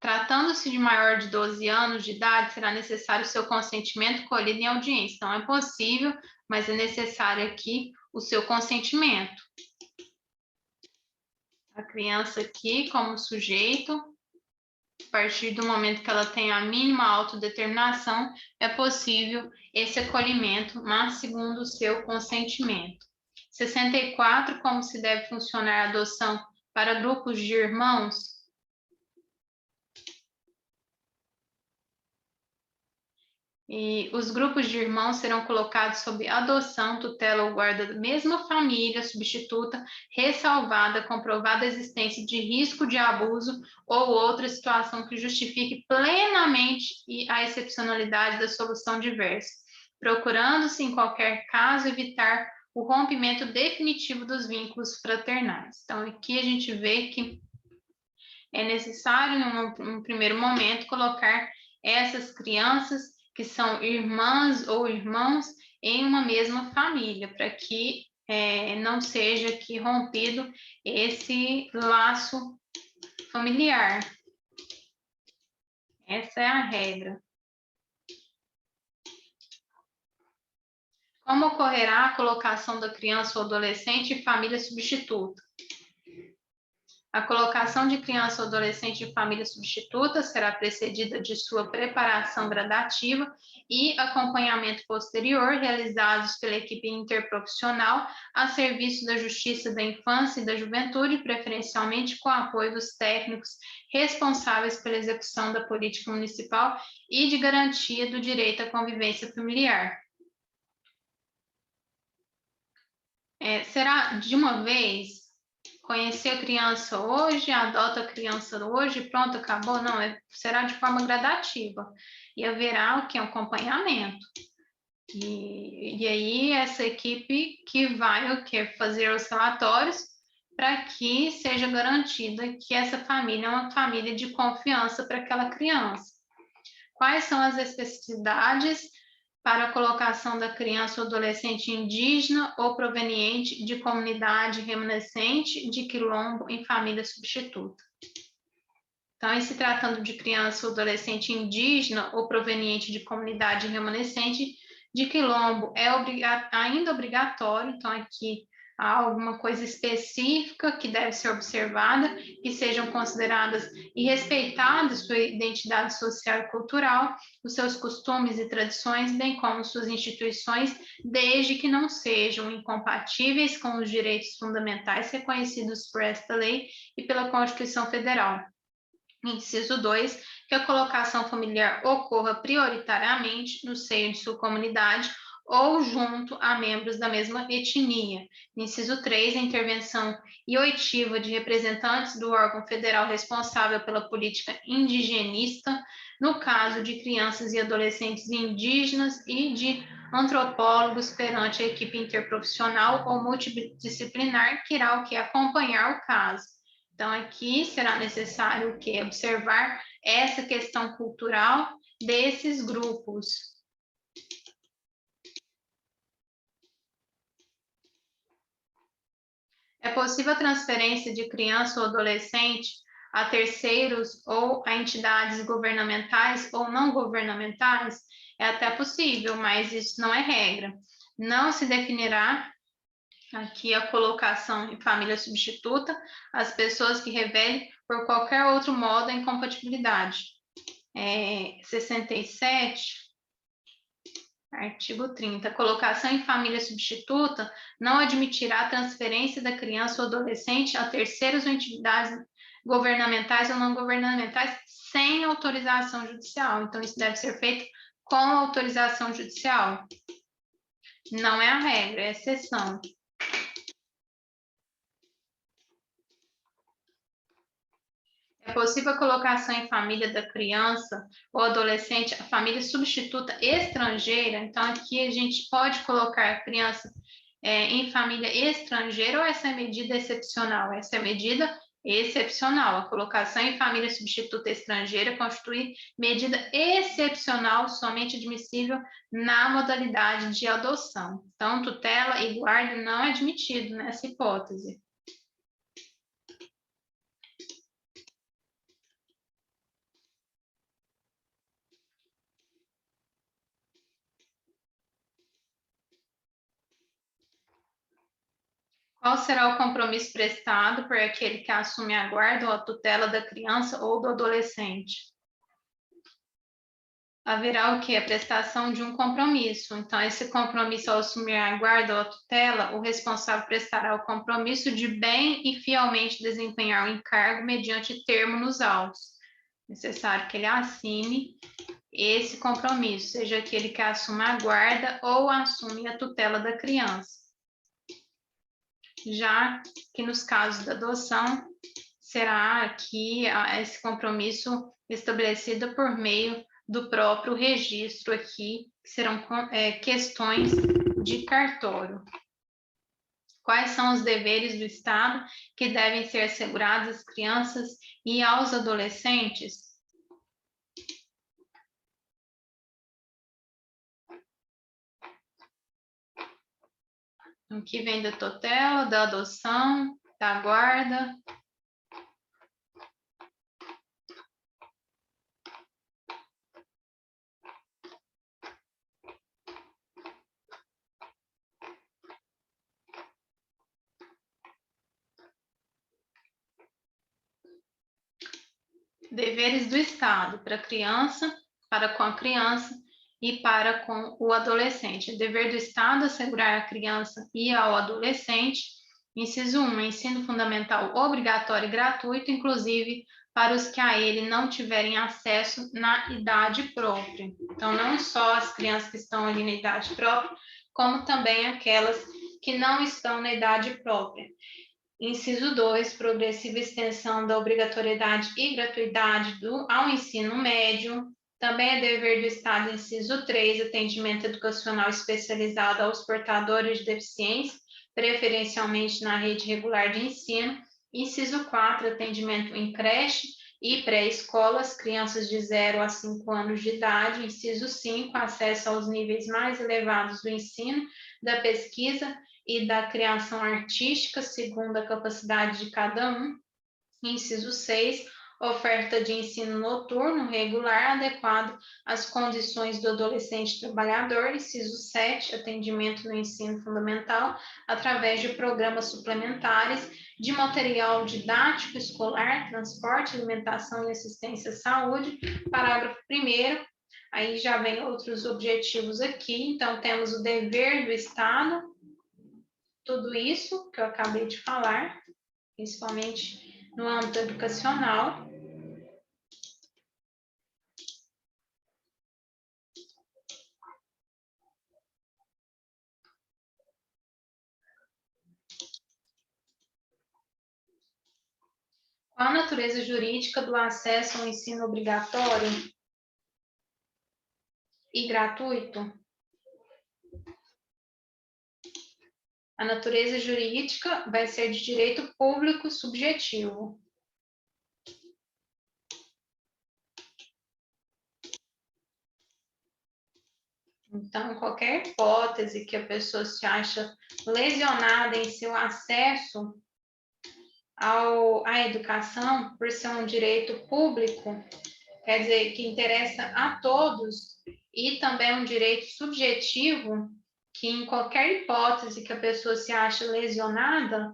Tratando-se de maior de 12 anos de idade, será necessário seu consentimento colhido em audiência. Então, é possível, mas é necessário aqui o seu consentimento. A criança aqui, como sujeito, a partir do momento que ela tem a mínima autodeterminação, é possível esse acolhimento, mas segundo o seu consentimento. 64, como se deve funcionar a adoção para grupos de irmãos? E os grupos de irmãos serão colocados sob adoção, tutela ou guarda da mesma família substituta, ressalvada a comprovada existência de risco de abuso ou outra situação que justifique plenamente a excepcionalidade da solução diversa, procurando-se, em qualquer caso, evitar o rompimento definitivo dos vínculos fraternais. Então, aqui a gente vê que é necessário, num primeiro momento, colocar essas crianças que são irmãs ou irmãos em uma mesma família, para que não seja aqui rompido esse laço familiar. Essa é a regra. Como ocorrerá a colocação da criança ou adolescente em família substituta? A colocação de criança ou adolescente em família substituta será precedida de sua preparação gradativa e acompanhamento posterior, realizados pela equipe interprofissional a serviço da Justiça da Infância e da Juventude, preferencialmente com apoio dos técnicos responsáveis pela execução da política municipal e de garantia do direito à convivência familiar. Será de uma vez? Conhecer a criança hoje, adota a criança hoje, pronto, acabou? Não, será de forma gradativa. E haverá o que? Um acompanhamento. E aí, essa equipe que vai o que? Fazer os relatórios para que seja garantida que essa família é uma família de confiança para aquela criança. Quais são as especificidades para a colocação da criança ou adolescente indígena ou proveniente de comunidade remanescente de quilombo em família substituta? Então, em se tratando de criança ou adolescente indígena ou proveniente de comunidade remanescente de quilombo, é ainda obrigatório, então aqui há alguma coisa específica que deve ser observada, que sejam consideradas e respeitadas sua identidade social e cultural, os seus costumes e tradições, bem como suas instituições, desde que não sejam incompatíveis com os direitos fundamentais reconhecidos por esta lei e pela Constituição Federal. Inciso 2, que a colocação familiar ocorra prioritariamente no seio de sua comunidade ou junto a membros da mesma etnia. Inciso 3, a intervenção e oitiva de representantes do órgão federal responsável pela política indigenista, no caso de crianças e adolescentes indígenas e de antropólogos perante a equipe interprofissional ou multidisciplinar que irá acompanhar o caso. Então, aqui será necessário o quê? Observar essa questão cultural desses grupos. É possível a transferência de criança ou adolescente a terceiros ou a entidades governamentais ou não governamentais? É até possível, mas isso não é regra. Não se definirá aqui a colocação em família substituta, as pessoas que revelem por qualquer outro modo a incompatibilidade. 67, artigo 30. A colocação em família substituta não admitirá a transferência da criança ou adolescente a terceiros ou entidades governamentais ou não governamentais sem autorização judicial. Então, isso deve ser feito com autorização judicial. Não é a regra, é a exceção. possível a colocação em família da criança ou adolescente, a família substituta estrangeira. Então, aqui a gente pode colocar a criança em família estrangeira ou essa é medida excepcional? Essa é medida excepcional. A colocação em família substituta estrangeira constitui medida excepcional, somente admissível na modalidade de adoção. Então, tutela e guarda não é admitido nessa hipótese. Qual será o compromisso prestado por aquele que assume a guarda ou a tutela da criança ou do adolescente? Haverá o quê? A prestação de um compromisso. Então, esse compromisso, ao assumir a guarda ou a tutela, o responsável prestará o compromisso de bem e fielmente desempenhar o encargo mediante termo nos autos. Necessário que ele assine esse compromisso, seja aquele que assume a guarda ou assume a tutela da criança. Já que nos casos da adoção, será aqui esse compromisso estabelecido por meio do próprio registro aqui, que serão questões de cartório. Quais são os deveres do Estado que devem ser assegurados às crianças e aos adolescentes? Aqui vem da tutela, da adoção, da guarda. Deveres do Estado para a criança, para com a criança e para com o adolescente. O dever do Estado assegurar à criança e ao adolescente, inciso 1, ensino fundamental obrigatório e gratuito, inclusive para os que a ele não tiverem acesso na idade própria. Então, não só as crianças que estão ali na idade própria, como também aquelas que não estão na idade própria. Inciso 2, progressiva extensão da obrigatoriedade e gratuidade ao ensino médio. Também é dever do Estado, inciso 3, atendimento educacional especializado aos portadores de deficiência, preferencialmente na rede regular de ensino. Inciso 4, atendimento em creche e pré-escolas, crianças de 0 a 5 anos de idade. Inciso 5, acesso aos níveis mais elevados do ensino, da pesquisa e da criação artística, segundo a capacidade de cada um. Inciso 6, oferta de ensino noturno regular adequado às condições do adolescente trabalhador. Inciso 7, atendimento no ensino fundamental através de programas suplementares de material didático escolar, transporte, alimentação e assistência à saúde. Parágrafo 1º, aí já vem outros objetivos aqui. Então, temos o dever do Estado, tudo isso que eu acabei de falar, principalmente no âmbito educacional. Qual a natureza jurídica do acesso ao ensino obrigatório e gratuito? A natureza jurídica vai ser de direito público subjetivo. Então, qualquer hipótese que a pessoa se acha lesionada em seu acesso à educação, por ser um direito público, quer dizer, que interessa a todos, e também um direito subjetivo, que em qualquer hipótese que a pessoa se acha lesionada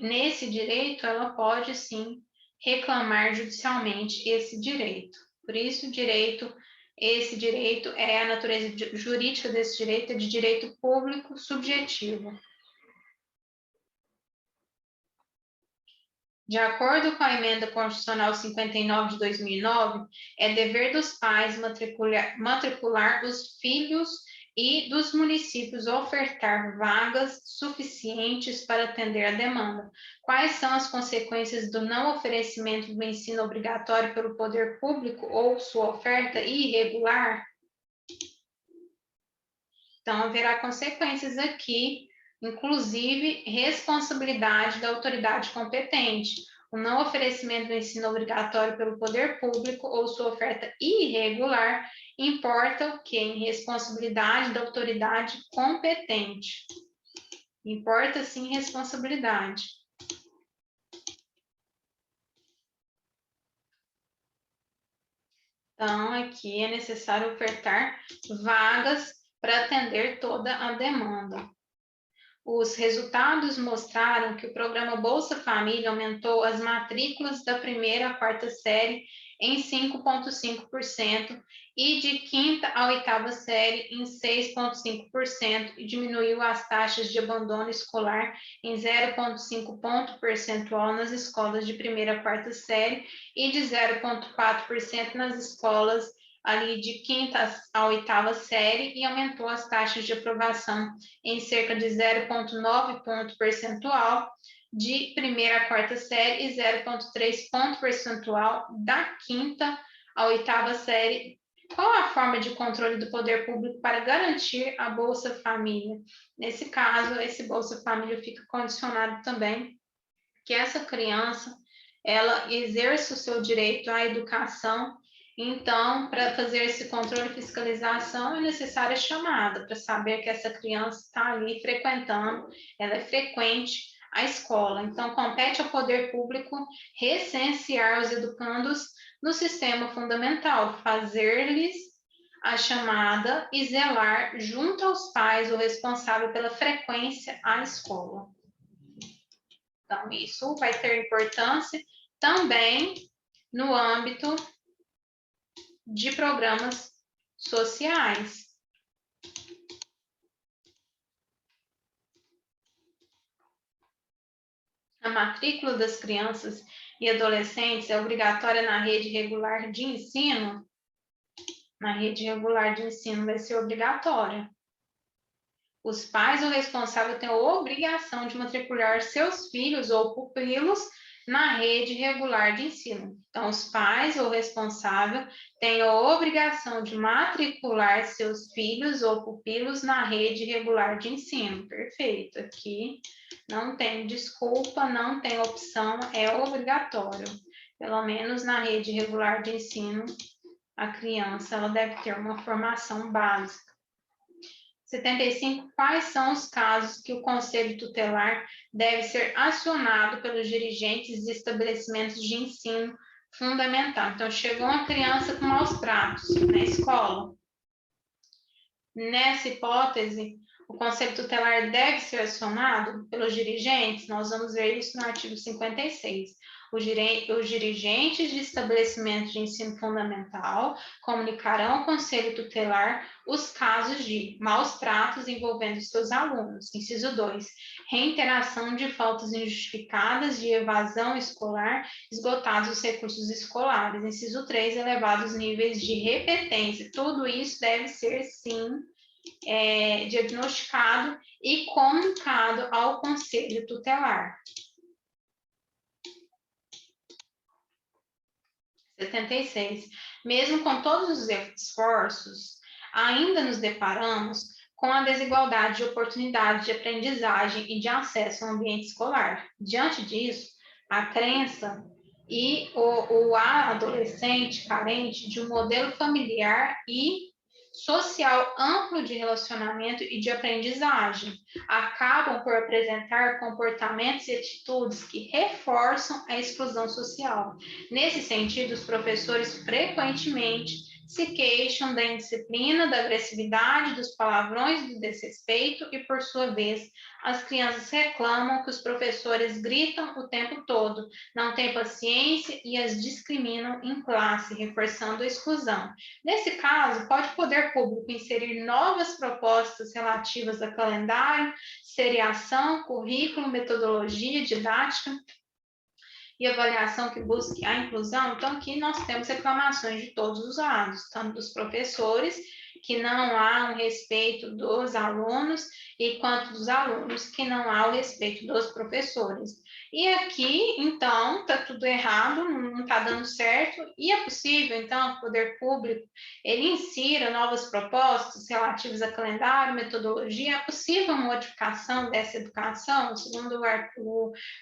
nesse direito, ela pode sim reclamar judicialmente esse direito. Por isso, esse direito a natureza jurídica desse direito é de direito público subjetivo. De acordo com a Emenda Constitucional 59 de 2009, é dever dos pais matricular os filhos e dos municípios ofertar vagas suficientes para atender a demanda. Quais são as consequências do não oferecimento do ensino obrigatório pelo poder público ou sua oferta irregular? Então, haverá consequências aqui, inclusive responsabilidade da autoridade competente. O não oferecimento do ensino obrigatório pelo poder público ou sua oferta irregular importa o quê? Em responsabilidade da autoridade competente. Importa, sim, responsabilidade. Então, aqui é necessário ofertar vagas para atender toda a demanda. Os resultados mostraram que o programa Bolsa Família aumentou as matrículas da primeira à quarta série em 5,5% e de quinta à oitava série em 6,5% e diminuiu as taxas de abandono escolar em 0,5 ponto percentual nas escolas de primeira à quarta série e de 0,4% nas escolas ali de quinta à oitava série e aumentou as taxas de aprovação em cerca de 0,9 ponto percentual de primeira à quarta série e 0,3 ponto percentual da quinta à oitava série. Qual a forma de controle do poder público para garantir a Bolsa Família? Nesse caso, esse Bolsa Família fica condicionado também que essa criança ela exerça o seu direito à educação. Então, para fazer esse controle e fiscalização, é necessária a chamada para saber que essa criança está ali frequentando, ela é frequente à escola. Então, compete ao poder público recensear os educandos no sistema fundamental, fazer-lhes a chamada e zelar junto aos pais o responsável pela frequência à escola. Então, isso vai ter importância também no âmbito de programas sociais. A matrícula das crianças e adolescentes é obrigatória na rede regular de ensino? Na rede regular de ensino vai ser obrigatória. Os pais ou responsável têm a obrigação de matricular seus filhos ou pupilos na rede regular de ensino. Então, os pais ou responsável têm a obrigação de matricular seus filhos ou pupilos na rede regular de ensino. Perfeito. Aqui não tem desculpa, não tem opção, é obrigatório. Pelo menos na rede regular de ensino, a criança ela deve ter uma formação básica. 75. Quais são os casos que o Conselho Tutelar deve ser acionado pelos dirigentes de estabelecimentos de ensino fundamental? Então, chegou uma criança com maus tratos na escola. Nessa hipótese, o Conselho Tutelar deve ser acionado pelos dirigentes? Nós vamos ver isso no artigo 56. Os dirigentes de estabelecimentos de ensino fundamental comunicarão ao Conselho Tutelar os casos de maus tratos envolvendo seus alunos. Inciso 2. Reiteração de faltas injustificadas de evasão escolar, esgotados os recursos escolares. Inciso 3. Elevados níveis de repetência. Tudo isso deve ser, sim, diagnosticado e comunicado ao Conselho Tutelar. 76. Mesmo com todos os esforços, ainda nos deparamos com a desigualdade de oportunidade de aprendizagem e de acesso ao ambiente escolar. Diante disso, a crença e o adolescente carente de um modelo familiar e social amplo de relacionamento e de aprendizagem acabam por apresentar comportamentos e atitudes que reforçam a exclusão social. Nesse sentido, os professores frequentemente se queixam da indisciplina, da agressividade, dos palavrões, do desrespeito e, por sua vez, as crianças reclamam que os professores gritam o tempo todo, não têm paciência e as discriminam em classe, reforçando a exclusão. Nesse caso, pode o poder público inserir novas propostas relativas a calendário, seriação, currículo, metodologia, didática e avaliação que busque a inclusão? Então, aqui nós temos reclamações de todos os lados, tanto dos professores que não há um respeito dos alunos e quanto dos alunos que não há o respeito dos professores. E aqui, então, está tudo errado, não está dando certo, e é possível, então, o poder público, ele insira novas propostas relativas a calendário, metodologia, é possível modificação dessa educação, segundo o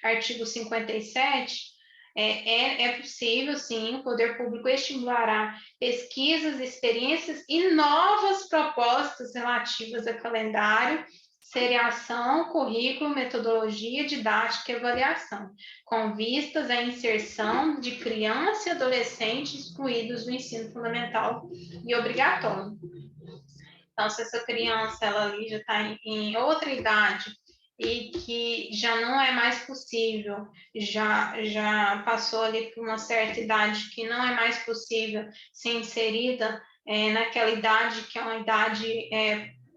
artigo 57, é possível, sim, o poder público estimulará pesquisas, experiências e novas propostas relativas a calendário, seriação, currículo, metodologia, didática e avaliação, com vistas à inserção de criança e adolescente excluídos do ensino fundamental e obrigatório. Então, se essa criança ela ali já está em outra idade e que já não é mais possível, já passou ali por uma certa idade que não é mais possível ser inserida naquela idade que é uma idade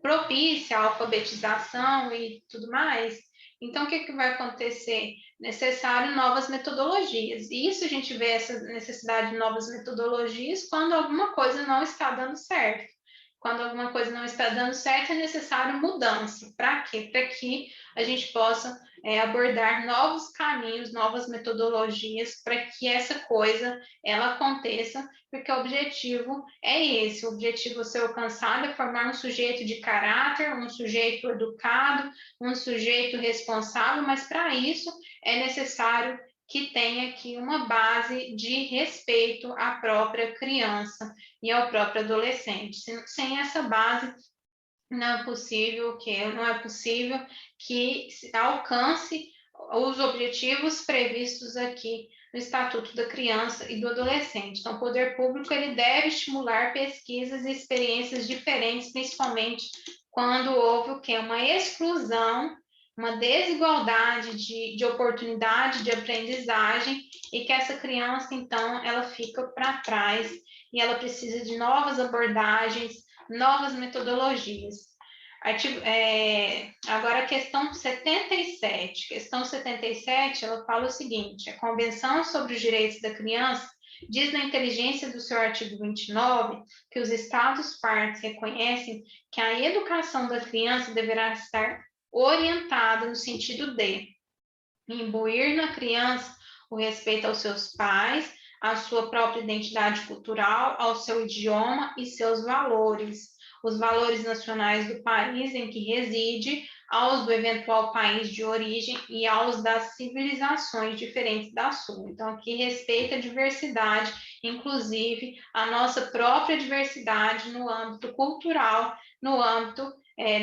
propícia à alfabetização e tudo mais, então o que vai acontecer? Necessário novas metodologias. E isso a gente vê essa necessidade de novas metodologias quando alguma coisa não está dando certo. Quando alguma coisa não está dando certo, é necessário mudança. Para quê? Para que a gente possa abordar novos caminhos, novas metodologias, para que essa coisa ela aconteça, porque o objetivo é esse. O objetivo a ser alcançado é formar um sujeito de caráter, um sujeito educado, um sujeito responsável, mas para isso é necessário que tenha aqui uma base de respeito à própria criança e ao próprio adolescente. Sem essa base, não é possível que alcance os objetivos previstos aqui no Estatuto da Criança e do Adolescente. Então, o poder público ele deve estimular pesquisas e experiências diferentes, principalmente quando houve o quê? Uma exclusão, uma desigualdade de oportunidade de aprendizagem e que essa criança, então, ela fica para trás e ela precisa de novas abordagens, novas metodologias. Agora, a questão 77. Questão 77, ela fala o seguinte: a Convenção sobre os Direitos da Criança diz na inteligência do seu artigo 29 que os Estados partes reconhecem que a educação da criança deverá estar orientada no sentido de imbuir na criança o respeito aos seus pais, à sua própria identidade cultural, ao seu idioma e seus valores, os valores nacionais do país em que reside, aos do eventual país de origem e aos das civilizações diferentes da sua. Então, aqui respeita a diversidade, inclusive a nossa própria diversidade no âmbito cultural, no âmbito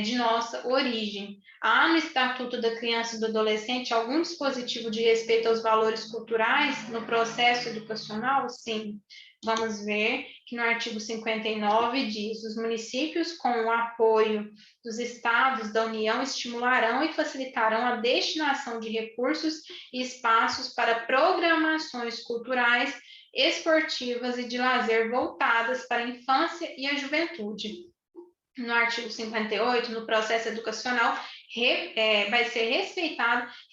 de nossa origem. Há no Estatuto da Criança e do Adolescente algum dispositivo de respeito aos valores culturais no processo educacional? Sim. Vamos ver que no artigo 59 diz: os municípios, com o apoio dos estados da União, estimularão e facilitarão a destinação de recursos e espaços para programações culturais, esportivas e de lazer voltadas para a infância e a juventude. No artigo 58, no processo educacional, vai ser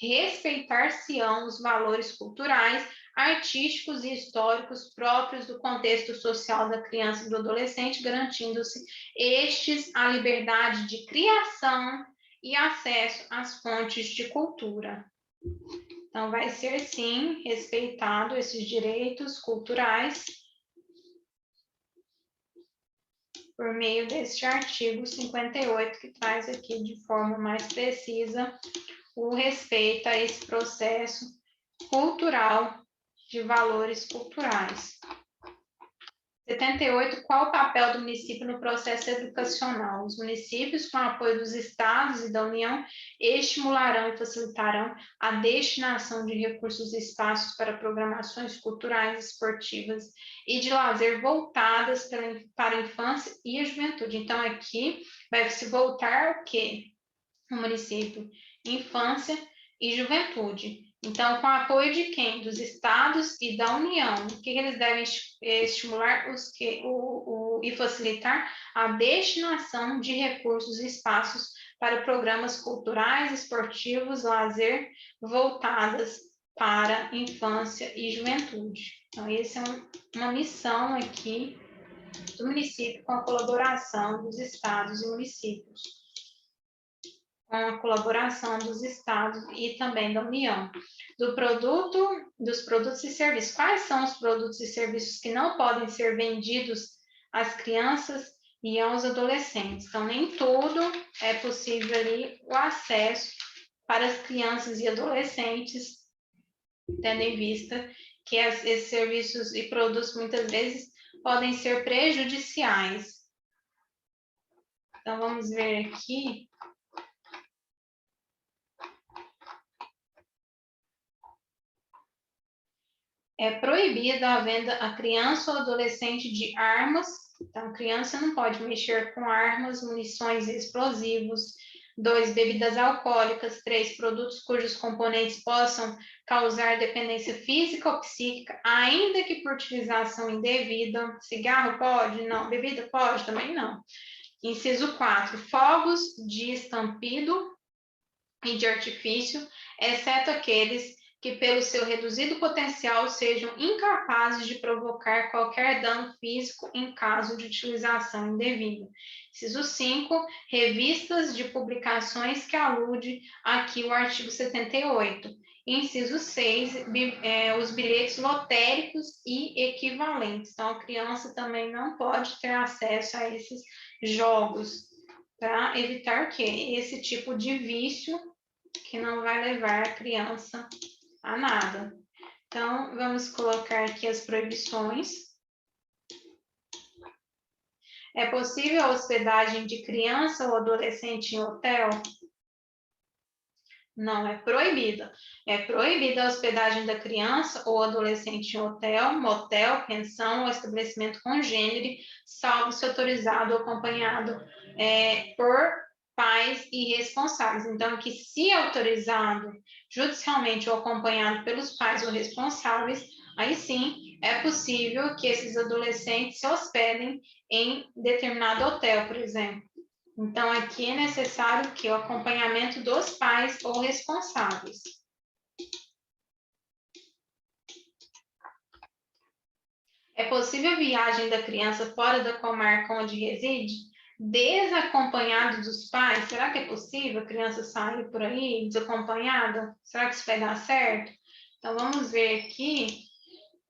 respeitar-se-ão os valores culturais, artísticos e históricos próprios do contexto social da criança e do adolescente, garantindo-se estes a liberdade de criação e acesso às fontes de cultura. Então, vai ser, sim, respeitado esses direitos culturais por meio deste artigo 58, que traz aqui de forma mais precisa o respeito a esse processo cultural de valores culturais. 78. Qual o papel do município no processo educacional? Os municípios, com o apoio dos estados e da União, estimularão e facilitarão a destinação de recursos e espaços para programações culturais, esportivas e de lazer voltadas para a infância e a juventude. Então, aqui vai se voltar o quê? O município, infância e juventude. Então, com o apoio de quem? Dos estados e da União. O que eles devem estimular e facilitar? A destinação de recursos e espaços para programas culturais, esportivos, lazer, voltadas para infância e juventude. Então, essa é uma missão aqui do município com a colaboração dos estados e municípios, com a colaboração dos estados e também da União. Dos produtos e serviços. Quais são os produtos e serviços que não podem ser vendidos às crianças e aos adolescentes? Então, nem tudo é possível ali o acesso para as crianças e adolescentes, tendo em vista que esses serviços e produtos muitas vezes podem ser prejudiciais. Então, vamos ver aqui. É proibida a venda a criança ou adolescente de armas. Então, a criança não pode mexer com armas, munições e explosivos. 2, bebidas alcoólicas. 3, produtos cujos componentes possam causar dependência física ou psíquica, ainda que por utilização indevida. Cigarro pode? Não. Bebida pode? Também não. Inciso 4, fogos de estampido e de artifício, exceto aqueles que, pelo seu reduzido potencial, sejam incapazes de provocar qualquer dano físico em caso de utilização indevida. Inciso 5, revistas de publicações que alude aqui o artigo 78. Inciso 6, os bilhetes lotéricos e equivalentes. Então, a criança também não pode ter acesso a esses jogos, para evitar o quê? Esse tipo de vício que não vai levar a criança a nada. Então, vamos colocar aqui as proibições. É possível a hospedagem de criança ou adolescente em hotel? Não, é proibida. É proibida a hospedagem da criança ou adolescente em hotel, motel, pensão ou estabelecimento congênere, salvo se autorizado ou acompanhado por pais irresponsáveis. Então, que se autorizado judicialmente ou acompanhado pelos pais ou responsáveis, aí sim é possível que esses adolescentes se hospedem em determinado hotel, por exemplo. Então, aqui é necessário que o acompanhamento dos pais ou responsáveis. É possível a viagem da criança fora da comarca onde reside, desacompanhado dos pais? Será que é possível a criança sair por aí desacompanhada? Será que isso vai dar certo? Então, vamos ver aqui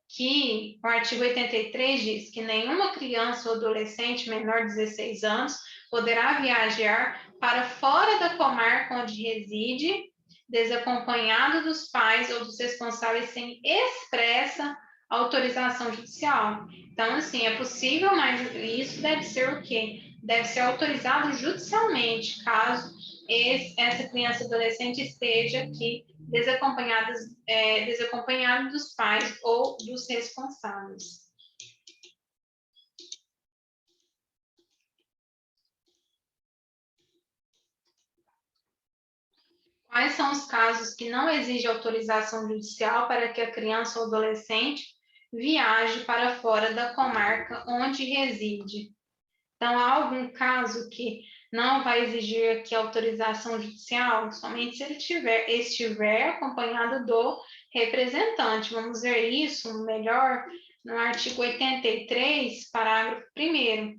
que o artigo 83 diz que nenhuma criança ou adolescente menor de 16 anos poderá viajar para fora da comarca onde reside, desacompanhado dos pais ou dos responsáveis sem expressa autorização judicial. Então, assim, é possível, mas isso deve ser o quê? Deve ser autorizado judicialmente, caso essa criança ou adolescente esteja aqui desacompanhado dos pais ou dos responsáveis. Quais são os casos que não exigem autorização judicial para que a criança ou adolescente viaje para fora da comarca onde reside? Então, há algum caso que não vai exigir aqui autorização judicial? Somente se ele estiver acompanhado do representante. Vamos ver isso melhor no artigo 83, parágrafo 1º.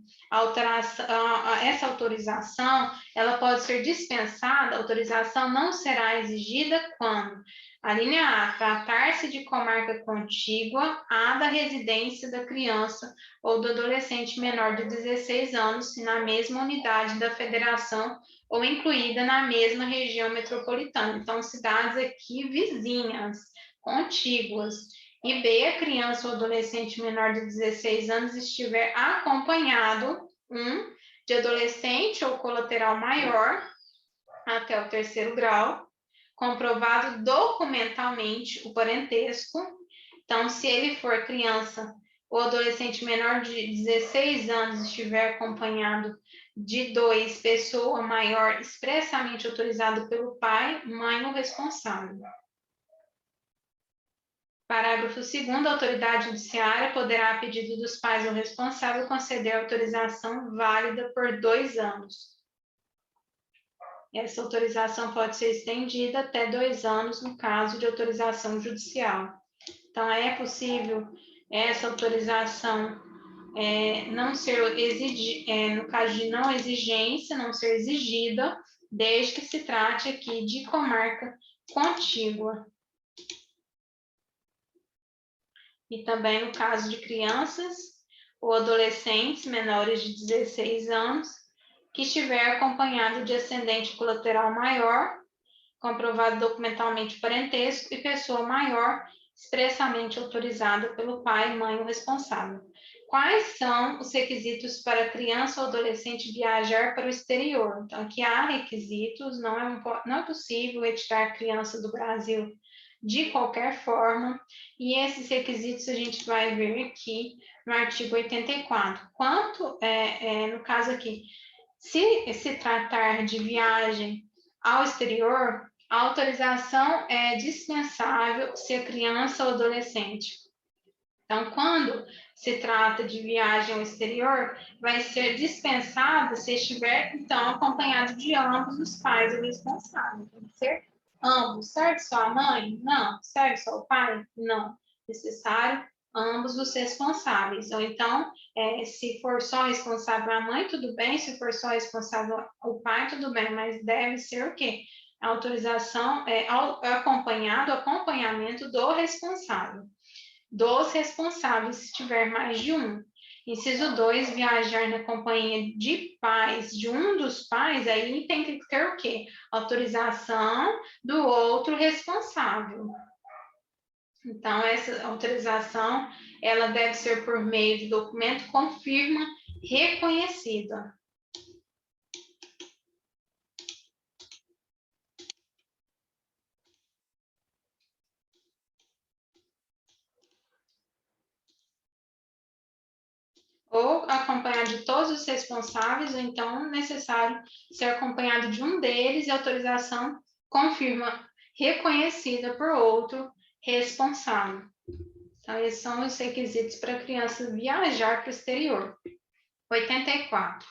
Essa autorização, ela pode ser dispensada, a autorização não será exigida quando a linha A, tratar-se de comarca contígua à da residência da criança ou do adolescente menor de 16 anos, se na mesma unidade da federação ou incluída na mesma região metropolitana. Então, cidades aqui vizinhas, contíguas. E B, a criança ou adolescente menor de 16 anos estiver acompanhado, de adolescente ou colateral maior, até o 3º grau, comprovado documentalmente o parentesco. Então, se ele for criança ou adolescente menor de 16 anos estiver acompanhado de 2, pessoa maior expressamente autorizado pelo pai, mãe ou responsável. Parágrafo 2º, a autoridade judiciária poderá, a pedido dos pais ou responsável, conceder autorização válida por 2 anos. Essa autorização pode ser estendida até 2 anos no caso de autorização judicial. Então, é possível essa autorização não ser no caso de não exigência, não ser exigida, desde que se trate aqui de comarca contígua. E também no caso de crianças ou adolescentes menores de 16 anos, que estiver acompanhado de ascendente colateral maior, comprovado documentalmente o parentesco, e pessoa maior expressamente autorizada pelo pai, mãe ou responsável. Quais são os requisitos para criança ou adolescente viajar para o exterior? Então, aqui há requisitos, não é possível retirar criança do Brasil de qualquer forma, e esses requisitos a gente vai ver aqui no artigo 84. No caso aqui, se tratar de viagem ao exterior, a autorização é dispensável se a criança ou adolescente. Então, quando se trata de viagem ao exterior, vai ser dispensado se estiver, então, acompanhado de ambos os pais ou responsáveis. Tem que ser ambos. Serve só a mãe? Não. Serve só o pai? Não. Necessário ambos os responsáveis. Ou então, se for só responsável a mãe, tudo bem. Se for só responsável o pai, tudo bem. Mas deve ser o quê? A autorização acompanhamento do responsável. Dos responsáveis, se tiver mais de um. Inciso 2, viajar na companhia de pais, de um dos pais, aí tem que ter o quê? Autorização do outro responsável. Então, essa autorização, ela deve ser por meio de documento com firma reconhecida. Ou acompanhado de todos os responsáveis, ou então necessário ser acompanhado de um deles e autorização com firma reconhecida por outro responsável. Então, esses são os requisitos para a criança viajar para o exterior. 84.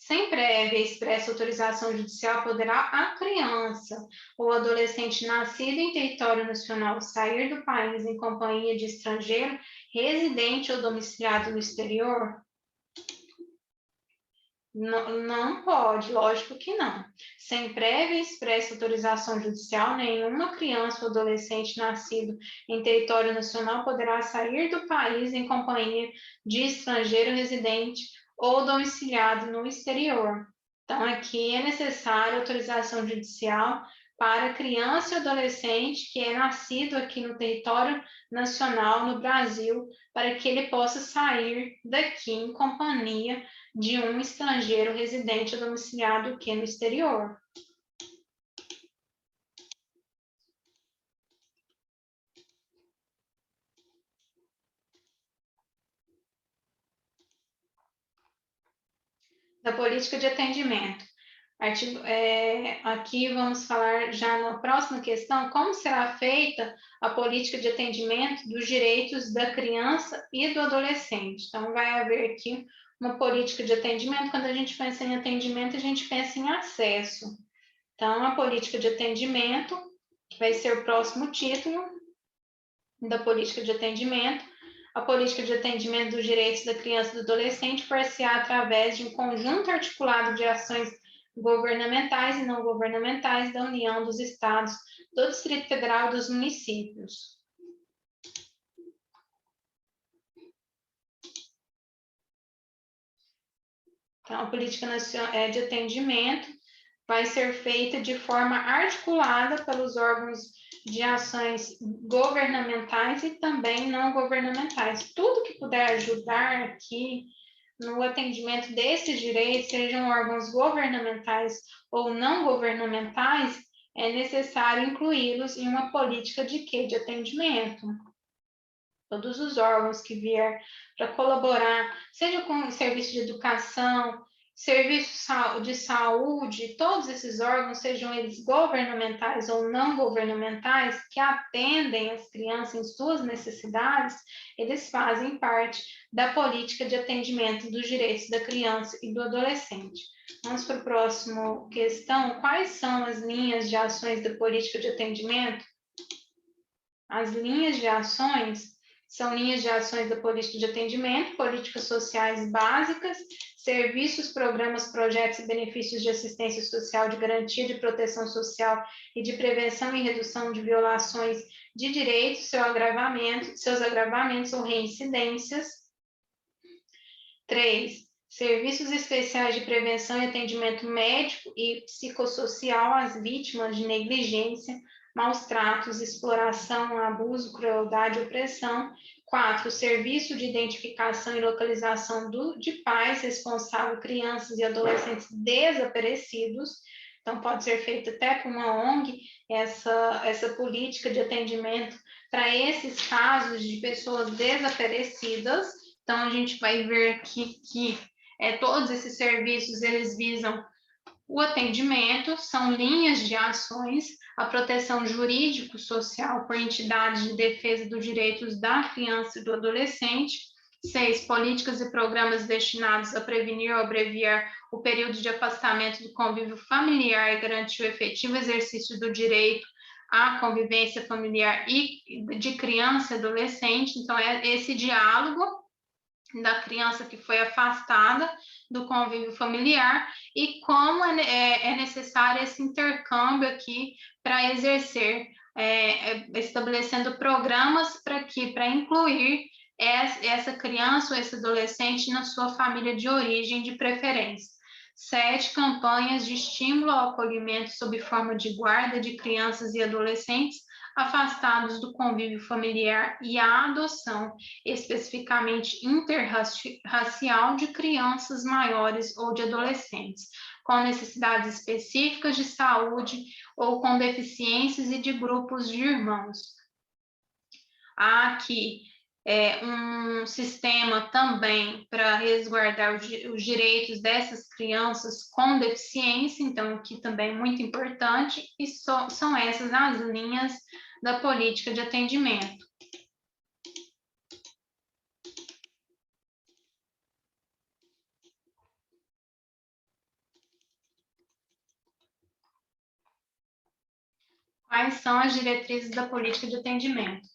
Sem prévia e expressa autorização judicial, poderá a criança ou adolescente nascido em território nacional sair do país em companhia de estrangeiro, residente ou domiciliado no exterior? Não pode, lógico que não. Sem prévia e expressa autorização judicial, nenhuma criança ou adolescente nascido em território nacional poderá sair do país em companhia de estrangeiro residente ou domiciliado no exterior. Então, aqui é necessária autorização judicial para criança e adolescente que é nascido aqui no território nacional, no Brasil, para que ele possa sair daqui em companhia de um estrangeiro residente ou domiciliado aqui no exterior. Da política de atendimento. Aqui vamos falar já na próxima questão, como será feita a política de atendimento dos direitos da criança e do adolescente. Então, vai haver aqui uma política de atendimento. Quando a gente pensa em atendimento, a gente pensa em acesso. Então, a política de atendimento, que vai ser o próximo título da política de atendimento, a política de atendimento dos direitos da criança e do adolescente por-se-á através de um conjunto articulado de ações governamentais e não governamentais da União, dos Estados, do Distrito Federal e dos municípios. Então, a política de atendimento vai ser feita de forma articulada pelos órgãos de ações governamentais e também não governamentais. Tudo que puder ajudar aqui no atendimento desses direitos, sejam órgãos governamentais ou não governamentais, é necessário incluí-los em uma política de quê? De atendimento. Todos os órgãos que vier para colaborar, seja com serviço de educação, serviço de saúde, todos esses órgãos, sejam eles governamentais ou não governamentais, que atendem as crianças em suas necessidades, eles fazem parte da política de atendimento dos direitos da criança e do adolescente. Vamos para a próxima questão. Quais são as linhas de ações da política de atendimento? As linhas de ações São linhas de ações da política de atendimento, políticas sociais básicas, serviços, programas, projetos e benefícios de assistência social, de garantia de proteção social e de prevenção e redução de violações de direitos, seus agravamentos ou reincidências. 3. Serviços especiais de prevenção e atendimento médico e psicossocial às vítimas de negligência, maus tratos, exploração, abuso, crueldade e opressão. 4. Serviço de identificação e localização de pais responsáveis, crianças e adolescentes desaparecidos. Então, pode ser feito até por uma ONG, essa política de atendimento para esses casos de pessoas desaparecidas. Então, a gente vai ver aqui que todos esses serviços, eles visam o atendimento, são linhas de ações, a proteção jurídico-social por entidades de defesa dos direitos da criança e do adolescente. 6. Políticas e programas destinados a prevenir ou abreviar o período de afastamento do convívio familiar e garantir o efetivo exercício do direito à convivência familiar e de criança e adolescente. Então, é esse diálogo da criança que foi afastada do convívio familiar e como é necessário esse intercâmbio aqui para exercer, estabelecendo programas para incluir essa criança ou esse adolescente na sua família de origem de preferência. 7. Campanhas de estímulo ao acolhimento sob forma de guarda de crianças e adolescentes afastados do convívio familiar e a adoção, especificamente interracial, de crianças maiores ou de adolescentes, com necessidades específicas de saúde ou com deficiências e de grupos de irmãos. Há aqui um sistema também para resguardar os direitos dessas crianças com deficiência, então aqui também é muito importante, e são essas as linhas da política de atendimento. Quais são as diretrizes da política de atendimento?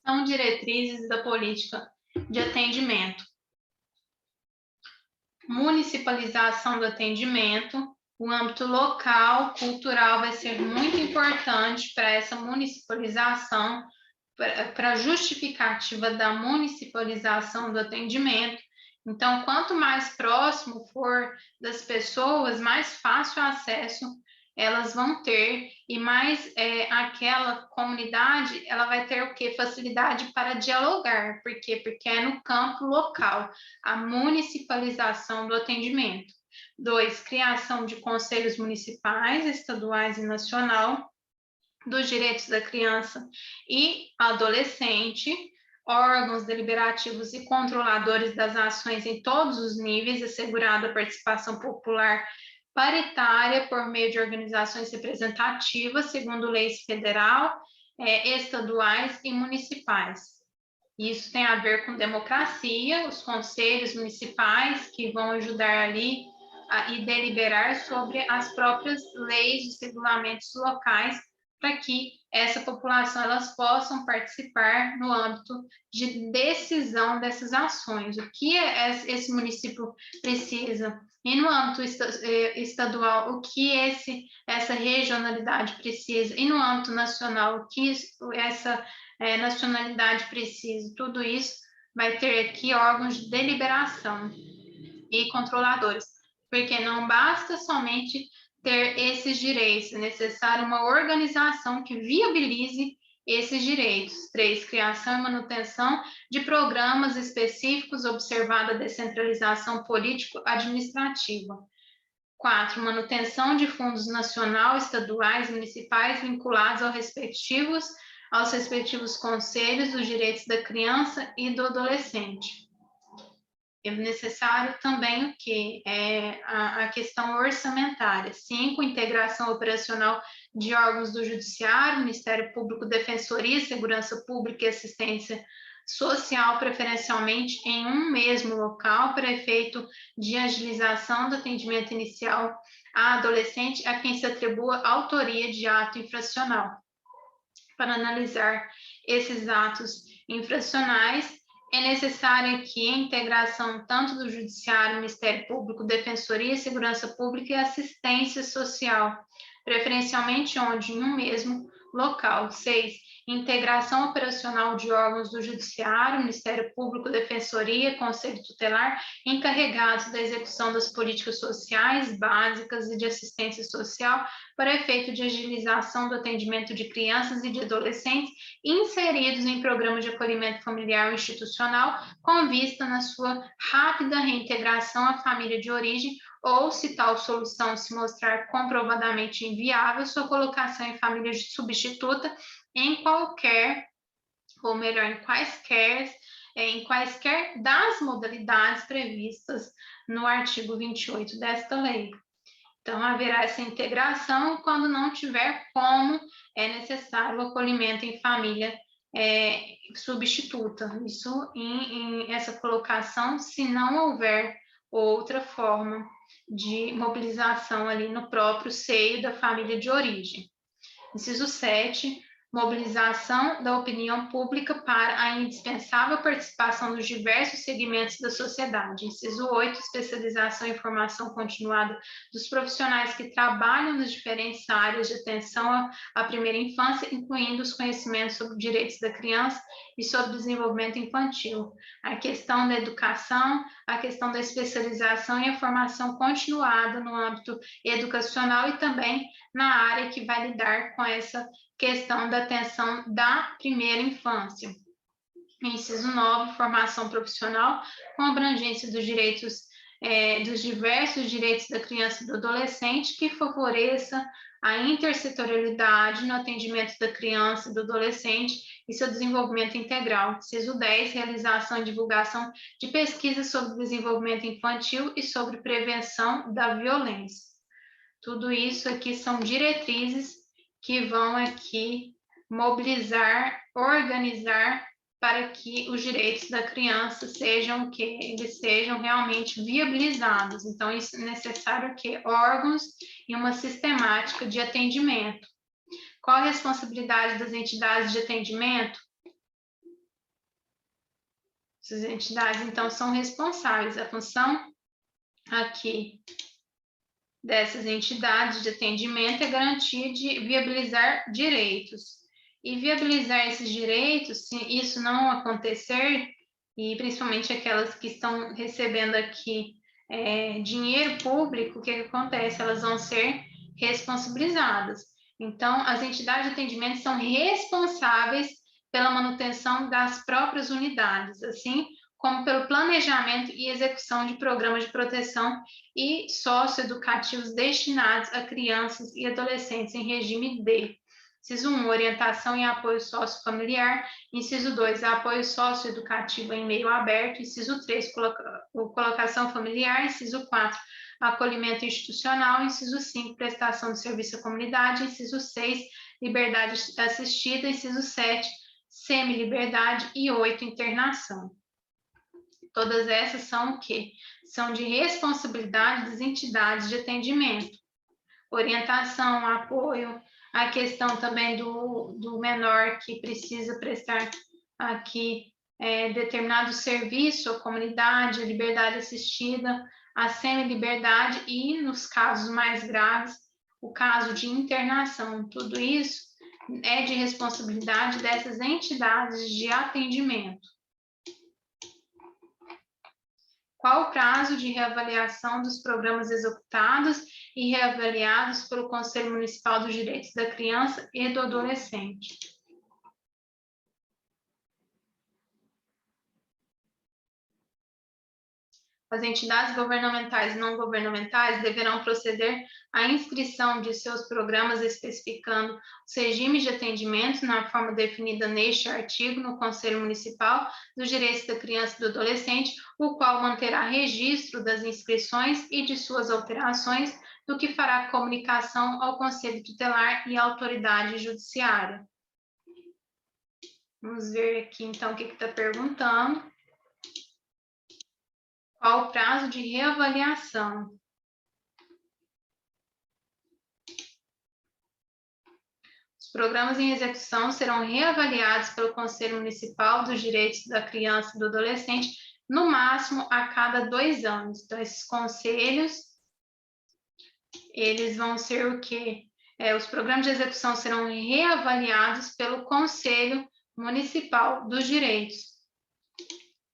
São diretrizes da política de atendimento. Municipalização do atendimento, o âmbito local, cultural vai ser muito importante para essa municipalização, para a justificativa da municipalização do atendimento. Então, quanto mais próximo for das pessoas, mais fácil acesso elas vão ter, e mais aquela comunidade, ela vai ter o quê? Facilidade para dialogar. Por quê? Porque é no campo local, a municipalização do atendimento. 2, criação de conselhos municipais, estaduais e nacional, dos direitos da criança e adolescente, órgãos deliberativos e controladores das ações em todos os níveis, assegurada a participação popular paritária por meio de organizações representativas, segundo leis federal, estaduais e municipais. Isso tem a ver com democracia, os conselhos municipais que vão ajudar ali e deliberar sobre as próprias leis, os regulamentos locais, para que essa população elas possam participar no âmbito de decisão dessas ações. O que esse município precisa? E no âmbito estadual, o que essa regionalidade precisa? E no âmbito nacional, o que essa nacionalidade precisa? Tudo isso vai ter aqui órgãos de deliberação e controladores, porque não basta somente ter esses direitos, é necessário uma organização que viabilize esses direitos. 3, criação e manutenção de programas específicos, observada a descentralização político-administrativa. 4, manutenção de fundos nacional, estaduais, municipais vinculados aos respectivos conselhos dos direitos da criança e do adolescente. É necessário também o quê? A questão orçamentária. 5, integração operacional de órgãos do Judiciário, Ministério Público, Defensoria, Segurança Pública e Assistência social, preferencialmente em um mesmo local, para efeito de agilização do atendimento inicial a adolescente a quem se atribua autoria de ato infracional. Para analisar esses atos infracionais, é necessária aqui a integração tanto do Judiciário, Ministério Público, Defensoria, Segurança Pública e Assistência Social, preferencialmente onde em um mesmo local. 6. Integração operacional de órgãos do Judiciário, Ministério Público, Defensoria, Conselho Tutelar, encarregados da execução das políticas sociais básicas e de assistência social para efeito de agilização do atendimento de crianças e de adolescentes inseridos em programas de acolhimento familiar ou institucional, com vista na sua rápida reintegração à família de origem, ou, se tal solução se mostrar comprovadamente inviável, sua colocação em família substituta em qualquer, ou melhor, em quaisquer das modalidades previstas no artigo 28 desta lei. Então, haverá essa integração quando não tiver como é necessário o acolhimento em família substituta. Isso em essa colocação, se não houver outra forma de mobilização ali no próprio seio da família de origem. Inciso 7, mobilização da opinião pública para a indispensável participação dos diversos segmentos da sociedade. Inciso 8, especialização e formação continuada dos profissionais que trabalham nas diferentes áreas de atenção à primeira infância, incluindo os conhecimentos sobre direitos da criança e sobre desenvolvimento infantil. A questão da educação, a questão da especialização e a formação continuada no âmbito educacional e também na área que vai lidar com essa questão da atenção da primeira infância. Inciso 9, formação profissional com abrangência dos direitos, dos diversos direitos da criança e do adolescente, que favoreça a intersetorialidade no atendimento da criança e do adolescente e seu desenvolvimento integral. Inciso 10, realização e divulgação de pesquisas sobre desenvolvimento infantil e sobre prevenção da violência. Tudo isso aqui são diretrizes que vão aqui mobilizar, organizar para que os direitos da criança sejam eles sejam realmente viabilizados. Então, isso é necessário que órgãos e uma sistemática de atendimento. Qual a responsabilidade das entidades de atendimento? Essas entidades, então, são responsáveis. A função aqui dessas entidades de atendimento é garantia de viabilizar direitos. E viabilizar esses direitos, se isso não acontecer, e principalmente aquelas que estão recebendo aqui dinheiro público, o que acontece? Elas vão ser responsabilizadas. Então, as entidades de atendimento são responsáveis pela manutenção das próprias unidades, assim como pelo planejamento e execução de programas de proteção e socioeducativos destinados a crianças e adolescentes em regime D. Inciso 1, orientação e apoio sociofamiliar. Inciso 2, apoio socioeducativo em meio aberto. Inciso 3, colocação familiar. Inciso 4, acolhimento institucional. Inciso 5, prestação de serviço à comunidade. Inciso 6, liberdade assistida. Inciso 7, semi-liberdade. E 8, internação. Todas essas são o quê? São de responsabilidade das entidades de atendimento. Orientação, apoio, a questão também do menor que precisa prestar aqui determinado serviço à comunidade, a liberdade assistida, a semi-liberdade e, nos casos mais graves, o caso de internação. Tudo isso é de responsabilidade dessas entidades de atendimento. Qual o prazo de reavaliação dos programas executados e reavaliados pelo Conselho Municipal dos Direitos da Criança e do Adolescente? As entidades governamentais e não governamentais deverão proceder à inscrição de seus programas especificando os regimes de atendimento na forma definida neste artigo no Conselho Municipal dos Direitos da Criança e do Adolescente, o qual manterá registro das inscrições e de suas alterações, do que fará comunicação ao Conselho Tutelar e à autoridade judiciária. Vamos ver aqui, então, o que está perguntando. Qual o prazo de reavaliação? Os programas em execução serão reavaliados pelo Conselho Municipal dos Direitos da Criança e do Adolescente, no máximo a cada 2 anos. Então, esses conselhos, eles vão ser o quê? Os programas de execução serão reavaliados pelo Conselho Municipal dos Direitos.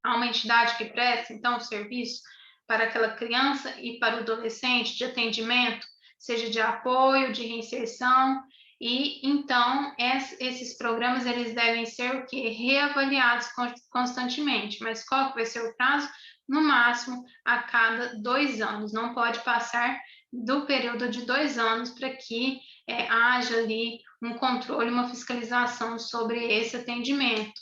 Há uma entidade que presta, então, o serviço para aquela criança e para o adolescente de atendimento, seja de apoio, de reinserção, e então esses programas eles devem ser o quê? Reavaliados constantemente. Mas qual que vai ser o prazo? No máximo a cada 2 anos. Não pode passar do período de 2 anos para que haja ali um controle, uma fiscalização sobre esse atendimento.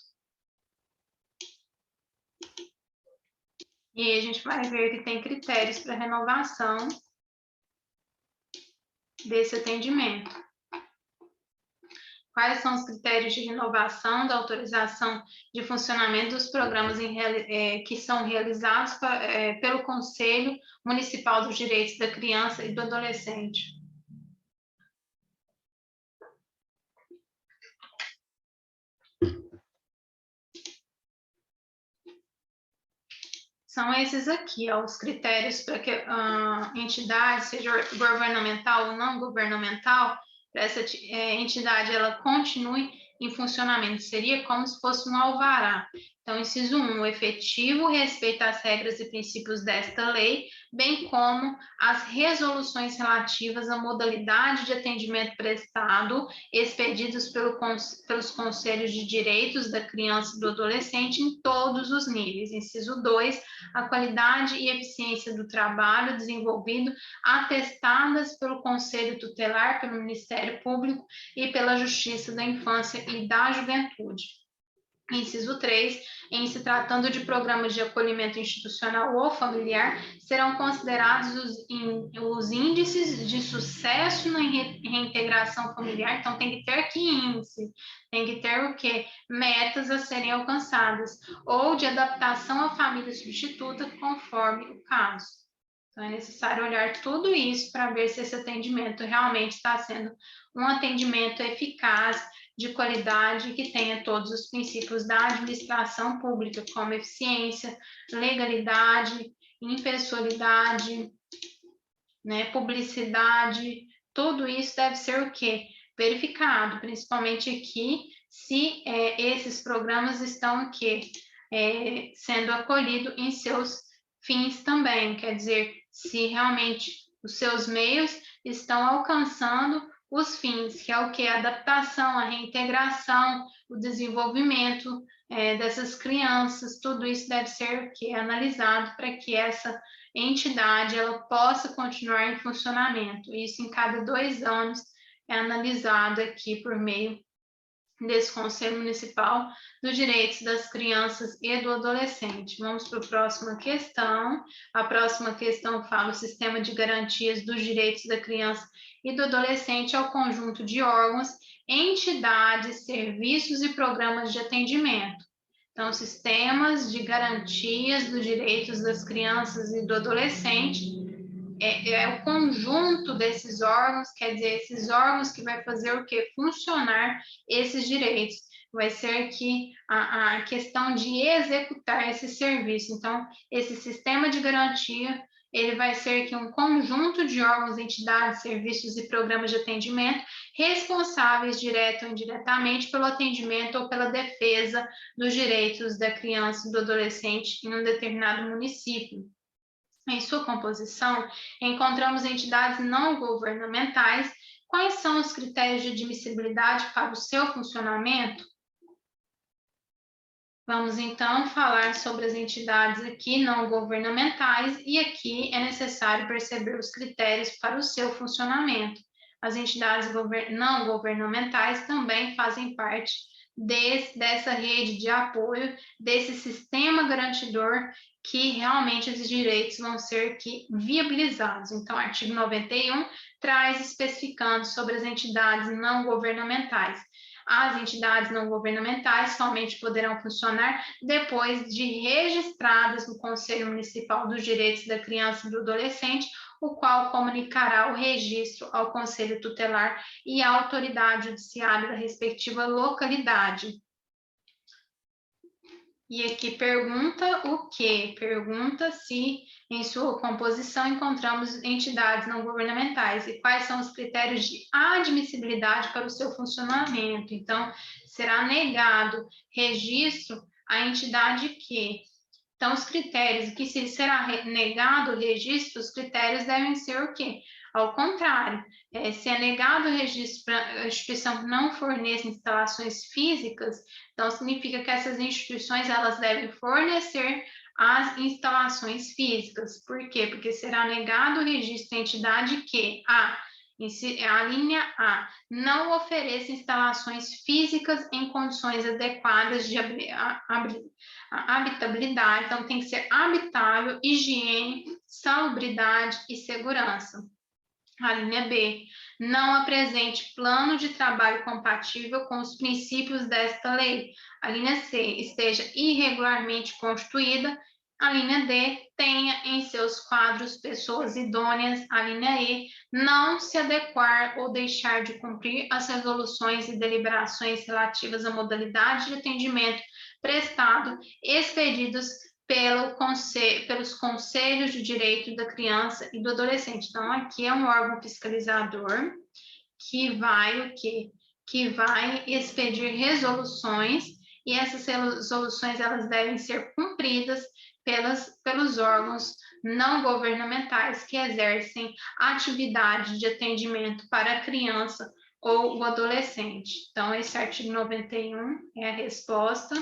E aí a gente vai ver que tem critérios para renovação desse atendimento. Quais são os critérios de renovação da autorização de funcionamento dos programas que são realizados pelo Conselho Municipal dos Direitos da Criança e do Adolescente? São esses aqui, ó, os critérios para que a entidade, seja governamental ou não governamental, para essa entidade ela continue em funcionamento. Seria como se fosse um alvará. Então, inciso 1, o efetivo respeito às regras e princípios desta lei, bem como as resoluções relativas à modalidade de atendimento prestado, expedidos pelos Conselhos de Direitos da Criança e do Adolescente em todos os níveis. Inciso 2, a qualidade e eficiência do trabalho desenvolvido, atestadas pelo Conselho Tutelar, pelo Ministério Público e pela Justiça da Infância e da Juventude. Inciso 3, em se tratando de programas de acolhimento institucional ou familiar, serão considerados os índices de sucesso na reintegração familiar. Então, tem que ter aqui índice, tem que ter o quê? Metas a serem alcançadas, ou de adaptação à família substituta, conforme o caso. Então, é necessário olhar tudo isso para ver se esse atendimento realmente está sendo um atendimento eficaz, de qualidade, que tenha todos os princípios da administração pública, como eficiência, legalidade, impessoalidade, né, publicidade, tudo isso deve ser o quê? Verificado, principalmente aqui, se esses programas estão o quê? Sendo acolhidos em seus fins também, quer dizer, se realmente os seus meios estão alcançando os fins, que é o que? A adaptação, a reintegração, o desenvolvimento dessas crianças, tudo isso deve ser o que? Analisado para que essa entidade ela possa continuar em funcionamento. Isso em cada 2 anos é analisado aqui por meio desse Conselho Municipal dos Direitos das Crianças e do Adolescente. Vamos para a próxima questão. A próxima questão fala o sistema de garantias dos direitos da criança e do adolescente ao conjunto de órgãos, entidades, serviços e programas de atendimento. Então, sistemas de garantias dos direitos das crianças e do adolescente é o conjunto desses órgãos, quer dizer, esses órgãos que vai fazer o que? Funcionar esses direitos. Vai ser que a questão de executar esse serviço. Então, esse sistema de garantia, ele vai ser que um conjunto de órgãos, entidades, serviços e programas de atendimento responsáveis, direto ou indiretamente, pelo atendimento ou pela defesa dos direitos da criança e do adolescente em um determinado município. Em sua composição, encontramos entidades não governamentais. Quais são os critérios de admissibilidade para o seu funcionamento? Vamos então falar sobre as entidades aqui não governamentais e aqui é necessário perceber os critérios para o seu funcionamento. As entidades não governamentais também fazem parte dessa rede de apoio, desse sistema garantidor que realmente esses direitos vão ser viabilizados. Então, o artigo 91 traz especificando sobre as entidades não governamentais. As entidades não governamentais somente poderão funcionar depois de registradas no Conselho Municipal dos Direitos da Criança e do Adolescente, o qual comunicará o registro ao Conselho Tutelar e à autoridade judiciária da respectiva localidade. E aqui pergunta o quê? Pergunta se em sua composição encontramos entidades não governamentais e quais são os critérios de admissibilidade para o seu funcionamento. Então, será negado registro à entidade que. Então, os critérios, que se será negado o registro, os critérios devem ser o quê? Ao contrário, se é negado o registro para a instituição que não forneça instalações físicas, então significa que essas instituições elas devem fornecer as instalações físicas. Por quê? Porque será negado o registro à entidade que a linha A não ofereça instalações físicas em condições adequadas de habitabilidade, então tem que ser habitável, higiene, salubridade e segurança. A linha B, não apresente plano de trabalho compatível com os princípios desta lei. A linha C, esteja irregularmente constituída. A linha D, tenha em seus quadros pessoas idôneas. A linha E, não se adequar ou deixar de cumprir as resoluções e deliberações relativas à modalidade de atendimento prestado, expedidos pelos conselhos de direito da criança e do adolescente. Então, aqui é um órgão fiscalizador que vai o quê? Que vai expedir resoluções, e essas resoluções elas devem ser cumpridas pelos órgãos não governamentais que exercem atividade de atendimento para a criança ou o adolescente. Então, esse artigo 91 é a resposta.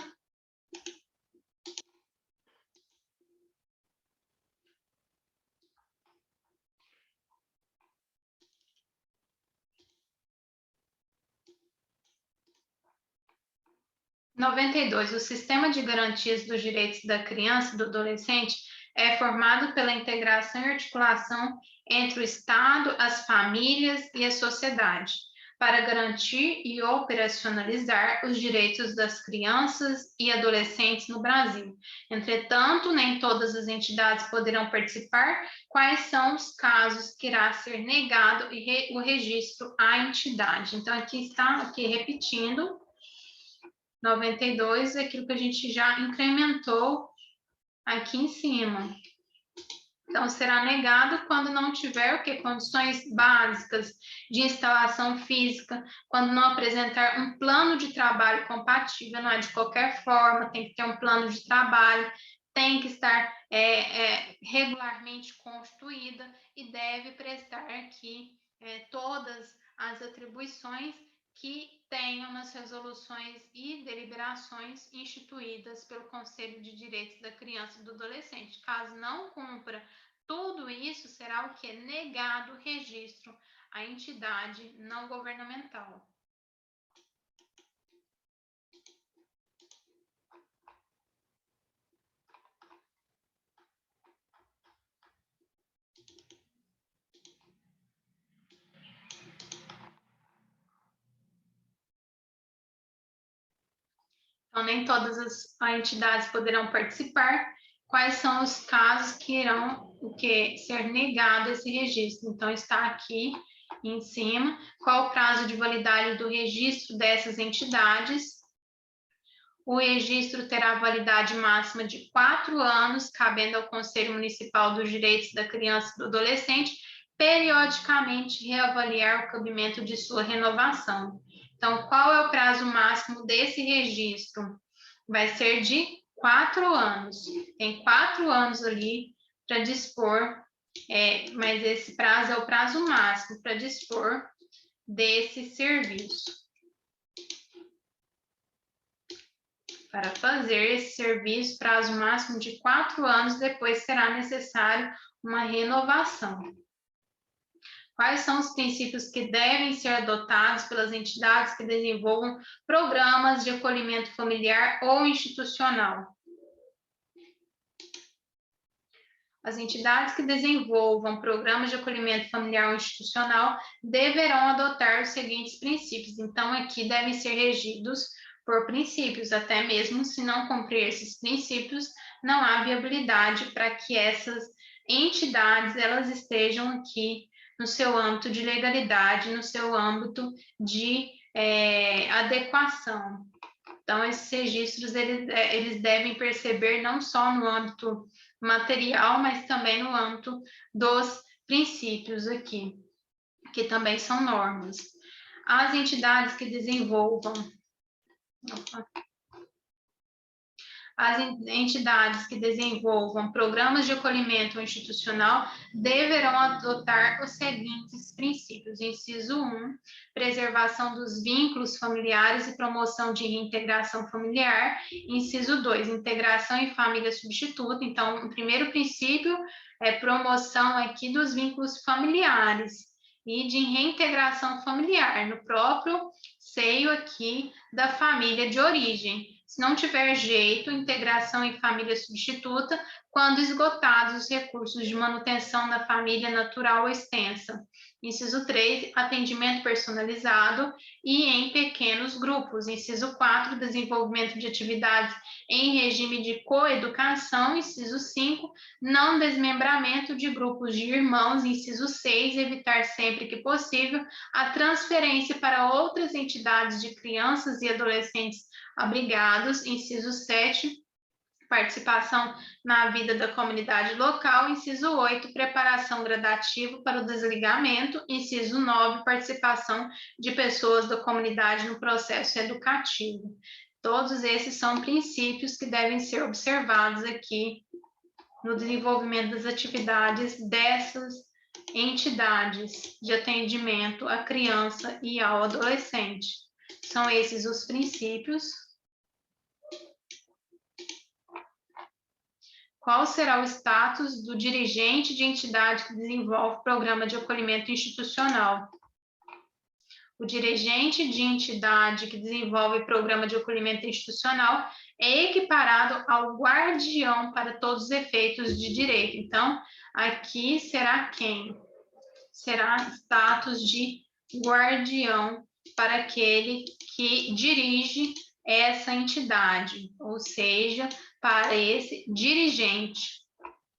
Noventa e dois, o sistema de garantias dos direitos da criança e do adolescente é formado pela integração e articulação entre o Estado, as famílias e a sociedade, para garantir e operacionalizar os direitos das crianças e adolescentes no Brasil. Entretanto, nem todas as entidades poderão participar. Quais são os casos que irá ser negado o registro à entidade? Então, aqui está, repetindo, 92 é aquilo que a gente já incrementou aqui em cima. Então, será negado quando não tiver o quê? Condições básicas de instalação física, quando não apresentar um plano de trabalho compatível, não é de qualquer forma, tem que ter um plano de trabalho, tem que estar regularmente constituída e deve prestar aqui todas as atribuições que tenham nas resoluções e deliberações instituídas pelo Conselho de Direitos da Criança e do Adolescente. Caso não cumpra tudo isso, será o que? Negado o registro à entidade não governamental. Então, nem todas as entidades poderão participar. Quais são os casos que irão ser negado esse registro? Então, está aqui em cima. Qual o prazo de validade do registro dessas entidades? O registro terá validade máxima de 4 anos, cabendo ao Conselho Municipal dos Direitos da Criança e do Adolescente periodicamente reavaliar o cabimento de sua renovação. Então, qual é o prazo máximo desse registro? Vai ser de 4 anos. Tem 4 anos ali para dispor, mas esse prazo é o prazo máximo para dispor desse serviço. Para fazer esse serviço, prazo máximo de 4 anos, depois será necessário uma renovação. Quais são os princípios que devem ser adotados pelas entidades que desenvolvam programas de acolhimento familiar ou institucional? As entidades que desenvolvam programas de acolhimento familiar ou institucional deverão adotar os seguintes princípios. Então, aqui devem ser regidos por princípios, até mesmo se não cumprir esses princípios, não há viabilidade para que essas entidades elas estejam aqui no seu âmbito de legalidade, no seu âmbito de adequação. Então, esses registros eles devem perceber não só no âmbito material, mas também no âmbito dos princípios aqui, que também são normas. As entidades que desenvolvam... As entidades que desenvolvam programas de acolhimento institucional deverão adotar os seguintes princípios. Inciso 1, preservação dos vínculos familiares e promoção de reintegração familiar. Inciso 2, integração em família substituta. Então, o primeiro princípio é promoção aqui dos vínculos familiares e de reintegração familiar no próprio seio aqui da família de origem. Se não tiver jeito, integração em família substituta, quando esgotados os recursos de manutenção da família natural ou extensa. Inciso 3, atendimento personalizado e em pequenos grupos. Inciso 4, desenvolvimento de atividades em regime de coeducação. Inciso 5, não desmembramento de grupos de irmãos. Inciso 6, evitar sempre que possível a transferência para outras entidades de crianças e adolescentes abrigados. Inciso 7, participação na vida da comunidade local. Inciso 8, preparação gradativa para o desligamento. Inciso 9, participação de pessoas da comunidade no processo educativo. Todos esses são princípios que devem ser observados aqui no desenvolvimento das atividades dessas entidades de atendimento à criança e ao adolescente. São esses os princípios. Qual será o status do dirigente de entidade que desenvolve programa de acolhimento institucional? O dirigente de entidade que desenvolve programa de acolhimento institucional é equiparado ao guardião para todos os efeitos de direito. Então, aqui será quem? Será status de guardião para aquele que dirige essa entidade, ou seja, para esse dirigente,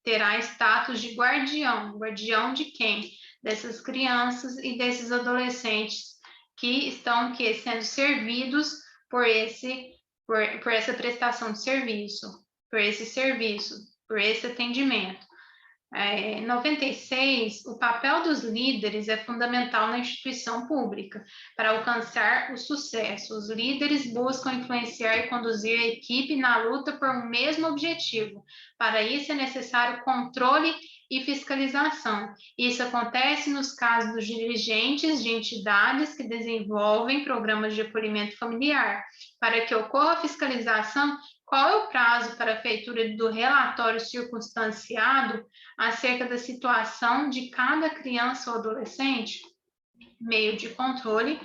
terá status de guardião. Guardião de quem? Dessas crianças e desses adolescentes que estão sendo servidos por essa prestação de serviço, por esse atendimento. 96, o papel dos líderes é fundamental na instituição pública para alcançar o sucesso. Os líderes buscam influenciar e conduzir a equipe na luta por um mesmo objetivo. Para isso é necessário controle e fiscalização. Isso acontece nos casos dos dirigentes de entidades que desenvolvem programas de acolhimento familiar. Para que ocorra a fiscalização, qual é o prazo para a feitura do relatório circunstanciado acerca da situação de cada criança ou adolescente? Meio de controle,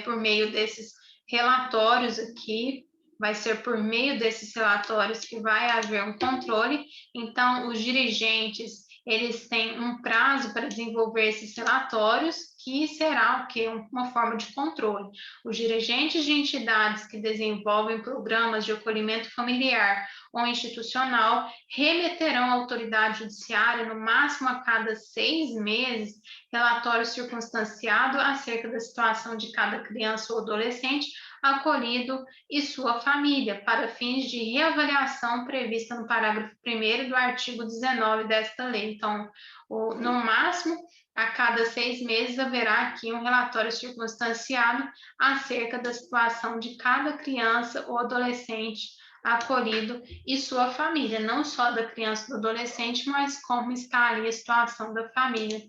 por meio desses relatórios aqui, vai ser por meio desses relatórios que vai haver um controle. Então, os dirigentes, eles têm um prazo para desenvolver esses relatórios, que será o quê? Uma forma de controle. Os dirigentes de entidades que desenvolvem programas de acolhimento familiar ou institucional remeterão à autoridade judiciária, no máximo a cada 6 meses, relatório circunstanciado acerca da situação de cada criança ou adolescente acolhido e sua família, para fins de reavaliação prevista no parágrafo 1º do artigo 19 desta lei. Então, no máximo, a cada 6 meses haverá aqui um relatório circunstanciado acerca da situação de cada criança ou adolescente acolhido e sua família, não só da criança e do adolescente, mas como está ali a situação da família,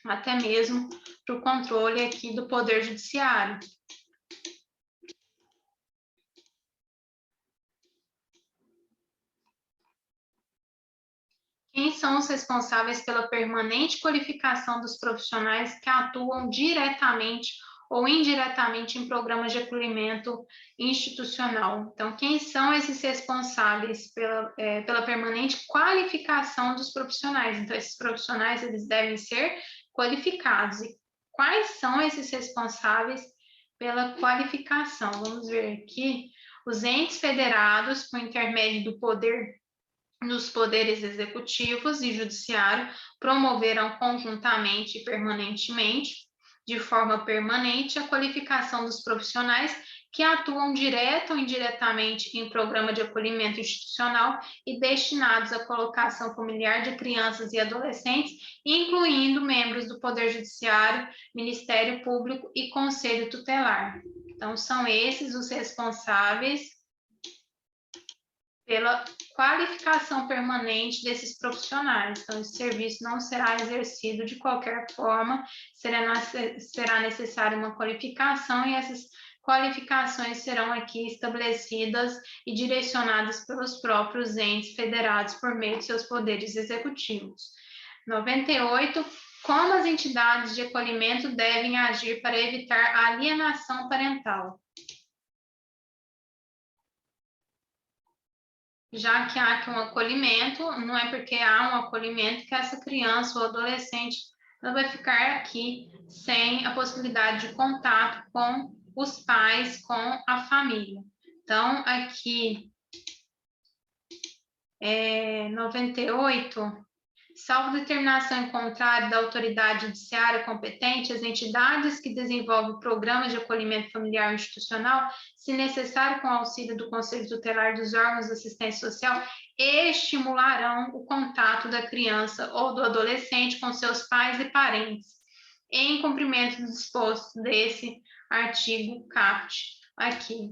até mesmo para o controle aqui do Poder Judiciário. Quem são os responsáveis pela permanente qualificação dos profissionais que atuam diretamente ou indiretamente em programas de acolhimento institucional. Então, quem são esses responsáveis pela permanente qualificação dos profissionais? Então, esses profissionais, eles devem ser qualificados. E quais são esses responsáveis pela qualificação? Vamos ver aqui. Os entes federados, por intermédio do poder nos poderes executivos e judiciário, promoverão conjuntamente e permanentemente, de forma permanente, a qualificação dos profissionais que atuam direta ou indiretamente em programa de acolhimento institucional e destinados à colocação familiar de crianças e adolescentes, incluindo membros do Poder Judiciário, Ministério Público e Conselho Tutelar. Então, são esses os responsáveis pela qualificação permanente desses profissionais. Então, esse serviço não será exercido de qualquer forma, será necessária uma qualificação e essas qualificações serão aqui estabelecidas e direcionadas pelos próprios entes federados por meio de seus poderes executivos. 98. Como as entidades de acolhimento devem agir para evitar a alienação parental? Já que há aqui um acolhimento, não é porque há um acolhimento que essa criança ou adolescente ela vai ficar aqui sem a possibilidade de contato com os pais, com a família. Então, aqui, 98, salvo determinação em contrário da autoridade judiciária competente, as entidades que desenvolvem programas de acolhimento familiar institucional, se necessário com auxílio do Conselho Tutelar dos órgãos de assistência social, estimularão o contato da criança ou do adolescente com seus pais e parentes, em cumprimento do disposto desse artigo caput aqui.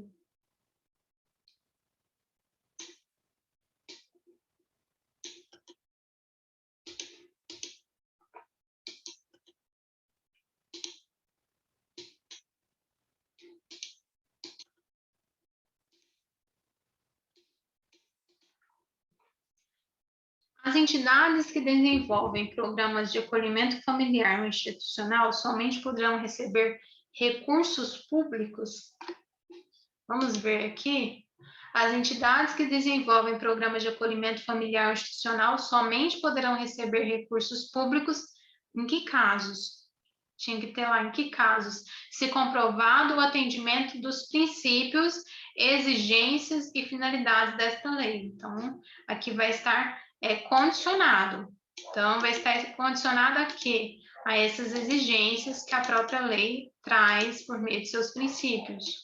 As entidades que desenvolvem programas de acolhimento familiar ou institucional somente poderão receber recursos públicos. Vamos ver aqui. As entidades que desenvolvem programas de acolhimento familiar ou institucional somente poderão receber recursos públicos em que casos? Tinha que ter lá em que casos? Se comprovado o atendimento dos princípios, exigências e finalidades desta lei. Então, aqui vai estar condicionado. Então, vai estar condicionado a quê? A essas exigências que a própria lei traz por meio de seus princípios.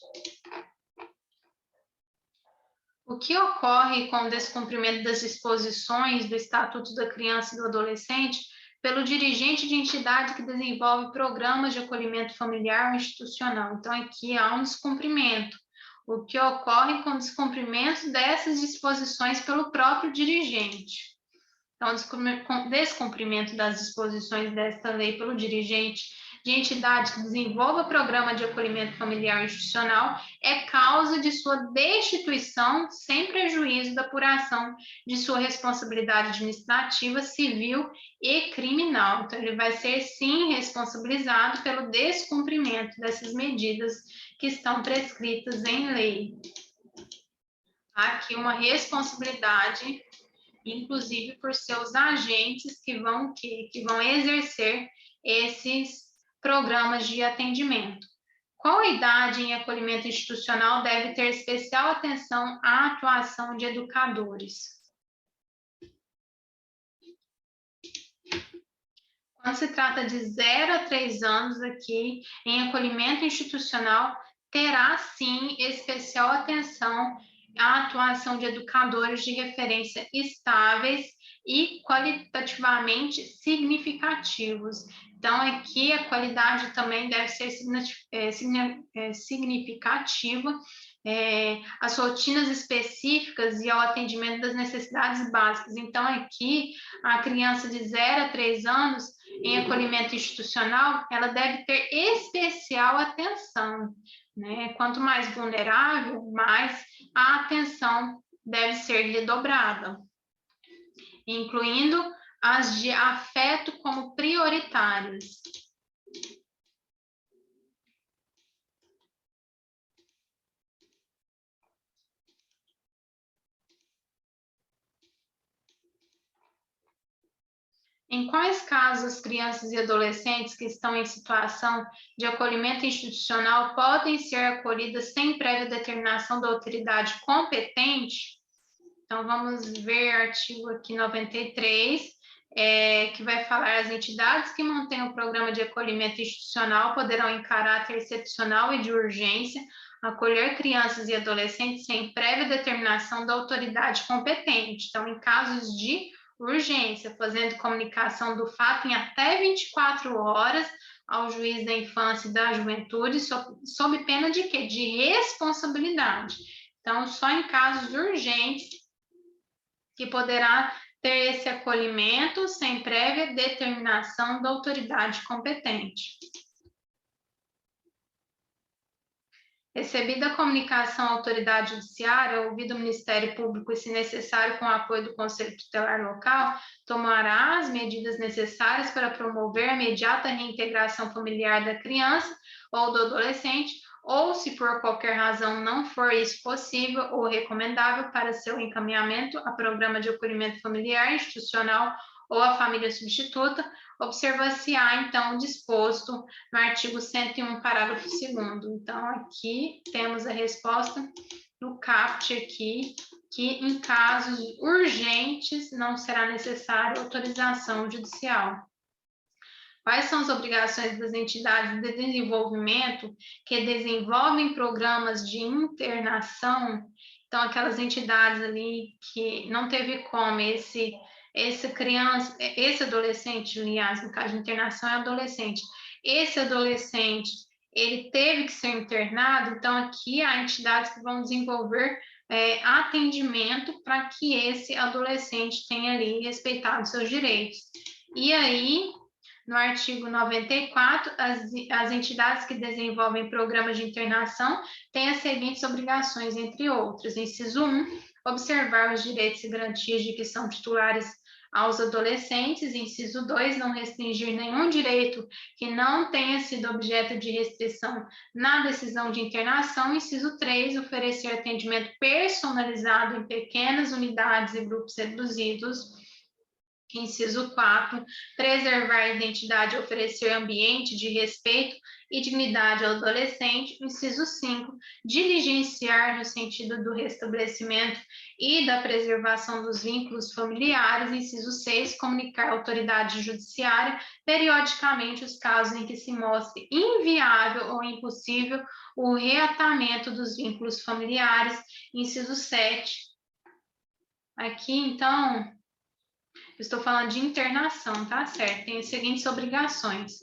O que ocorre com o descumprimento das disposições do Estatuto da Criança e do Adolescente pelo dirigente de entidade que desenvolve programas de acolhimento familiar ou institucional? Então, aqui há um descumprimento. O que ocorre com o descumprimento dessas disposições pelo próprio dirigente? Então, o descumprimento das disposições desta lei pelo dirigente de entidade que desenvolva programa de acolhimento familiar institucional é causa de sua destituição sem prejuízo da apuração de sua responsabilidade administrativa, civil e criminal. Então, ele vai ser, sim, responsabilizado pelo descumprimento dessas medidas que estão prescritas em lei. Há aqui uma responsabilidade, inclusive por seus agentes que vão exercer esses programas de atendimento. Qual idade em acolhimento institucional deve ter especial atenção à atuação de educadores? Quando se trata de 0 a 3 anos aqui, em acolhimento institucional, terá sim especial atenção à atuação de educadores de referência estáveis e qualitativamente significativos. Então, aqui a qualidade também deve ser significativa, as rotinas específicas e ao atendimento das necessidades básicas. Então, aqui, a criança de 0 a 3 anos, em acolhimento institucional, ela deve ter especial atenção, né? Quanto mais vulnerável, mais a atenção deve ser-lhe dobrada, incluindo as de afeto como prioritárias. Em quais casos as crianças e adolescentes que estão em situação de acolhimento institucional podem ser acolhidas sem prévia determinação da autoridade competente? Então, vamos ver artigo aqui 93, que vai falar as entidades que mantêm o programa de acolhimento institucional poderão, em caráter excepcional e de urgência, acolher crianças e adolescentes sem prévia determinação da autoridade competente. Então, em casos de urgência, fazendo comunicação do fato em até 24 horas ao juiz da infância e da juventude, sob pena de quê? De responsabilidade. Então, só em casos urgentes que poderá ter esse acolhimento sem prévia determinação da autoridade competente. Recebida a comunicação à autoridade judiciária, ouvido o Ministério Público e, se necessário, com o apoio do Conselho Tutelar local, tomará as medidas necessárias para promover a imediata reintegração familiar da criança ou do adolescente, ou, se por qualquer razão não for isso possível ou recomendável, para seu encaminhamento a programa de acolhimento familiar institucional ou a família substituta, observar-se-á, então, o disposto no artigo 101, parágrafo 2º. Então, aqui temos a resposta do CAPT aqui, que em casos urgentes não será necessária autorização judicial. Quais são as obrigações das entidades de desenvolvimento que desenvolvem programas de internação? Então, aquelas entidades ali que não teve como esse criança, esse adolescente, aliás, no caso de internação é adolescente, esse adolescente, ele teve que ser internado, então aqui há entidades que vão desenvolver atendimento para que esse adolescente tenha ali respeitado seus direitos. E aí, no artigo 94, as entidades que desenvolvem programas de internação têm as seguintes obrigações, entre outras. Inciso 1, observar os direitos e garantias de que são titulares aos adolescentes. Inciso 2, não restringir nenhum direito que não tenha sido objeto de restrição na decisão de internação. Inciso 3, oferecer atendimento personalizado em pequenas unidades e grupos reduzidos. Inciso 4, preservar a identidade e oferecer ambiente de respeito e dignidade ao adolescente. Inciso 5, diligenciar no sentido do restabelecimento e da preservação dos vínculos familiares. Inciso 6, comunicar à autoridade judiciária periodicamente os casos em que se mostre inviável ou impossível o reatamento dos vínculos familiares. Inciso 7, aqui então estou falando de internação, tá certo? Tem as seguintes obrigações.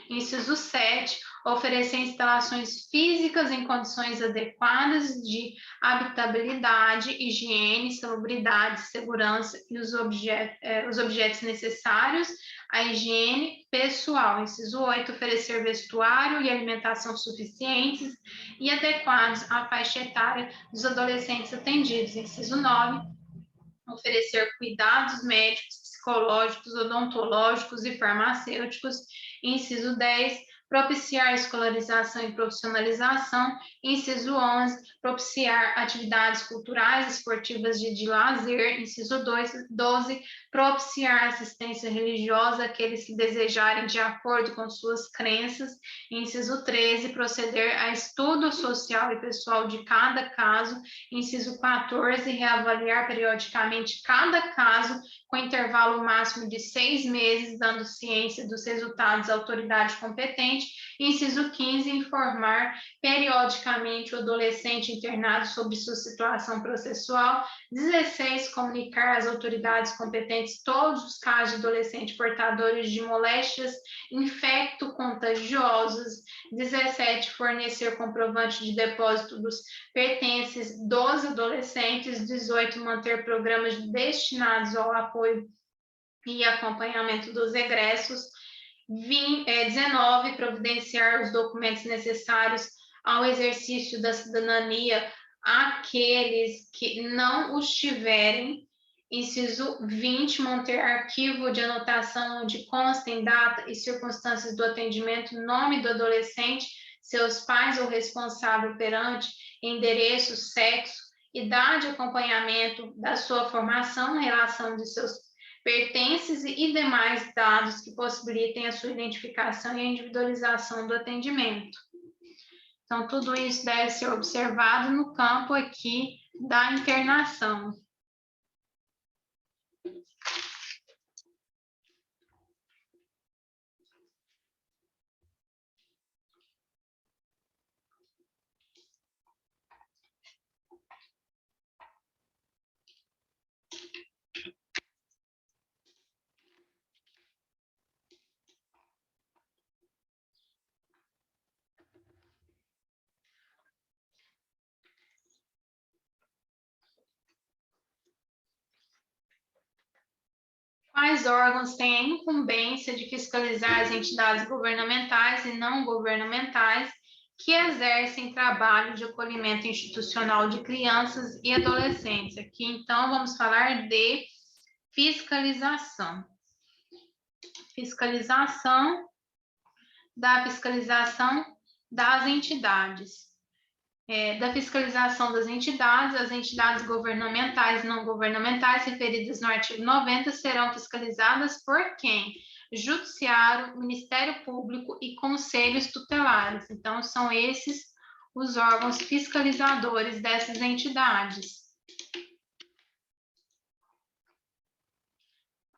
Inciso 7, oferecer instalações físicas em condições adequadas de habitabilidade, higiene, salubridade, segurança e os objetos necessários à higiene pessoal. Inciso 8, oferecer vestuário e alimentação suficientes e adequados à faixa etária dos adolescentes atendidos. Inciso 9, oferecer cuidados médicos, psicológicos, odontológicos e farmacêuticos. Inciso 10, propiciar escolarização e profissionalização. Inciso 11, propiciar atividades culturais, esportivas de lazer. Inciso 12, propiciar assistência religiosa àqueles que desejarem de acordo com suas crenças. Inciso 13, proceder a estudo social e pessoal de cada caso. Inciso 14, reavaliar periodicamente cada caso com intervalo máximo de 6 meses, dando ciência dos resultados à autoridade competente. Inciso 15, informar periodicamente o adolescente internado sobre sua situação processual. 16, comunicar às autoridades competentes todos os casos de adolescentes portadores de moléstias infecto-contagiosas. 17, fornecer comprovante de depósito dos pertences dos adolescentes. 18, manter programas destinados ao apoio e acompanhamento dos egressos. 19, providenciar os documentos necessários ao exercício da cidadania àqueles que não os tiverem. Inciso 20, manter arquivo de anotação onde constem data e circunstâncias do atendimento, nome do adolescente, seus pais ou responsável perante, endereço, sexo, idade, acompanhamento da sua formação, relação de seus pertences e demais dados que possibilitem a sua identificação e a individualização do atendimento. Então, tudo isso deve ser observado no campo aqui da internação. Quais órgãos têm a incumbência de fiscalizar as entidades governamentais e não governamentais que exercem trabalho de acolhimento institucional de crianças e adolescentes? Aqui, então, vamos falar de fiscalização. Fiscalização das entidades. Da fiscalização das entidades, as entidades governamentais e não governamentais referidas no artigo 90 serão fiscalizadas por quem? Judiciário, Ministério Público e conselhos tutelares. Então, são esses os órgãos fiscalizadores dessas entidades.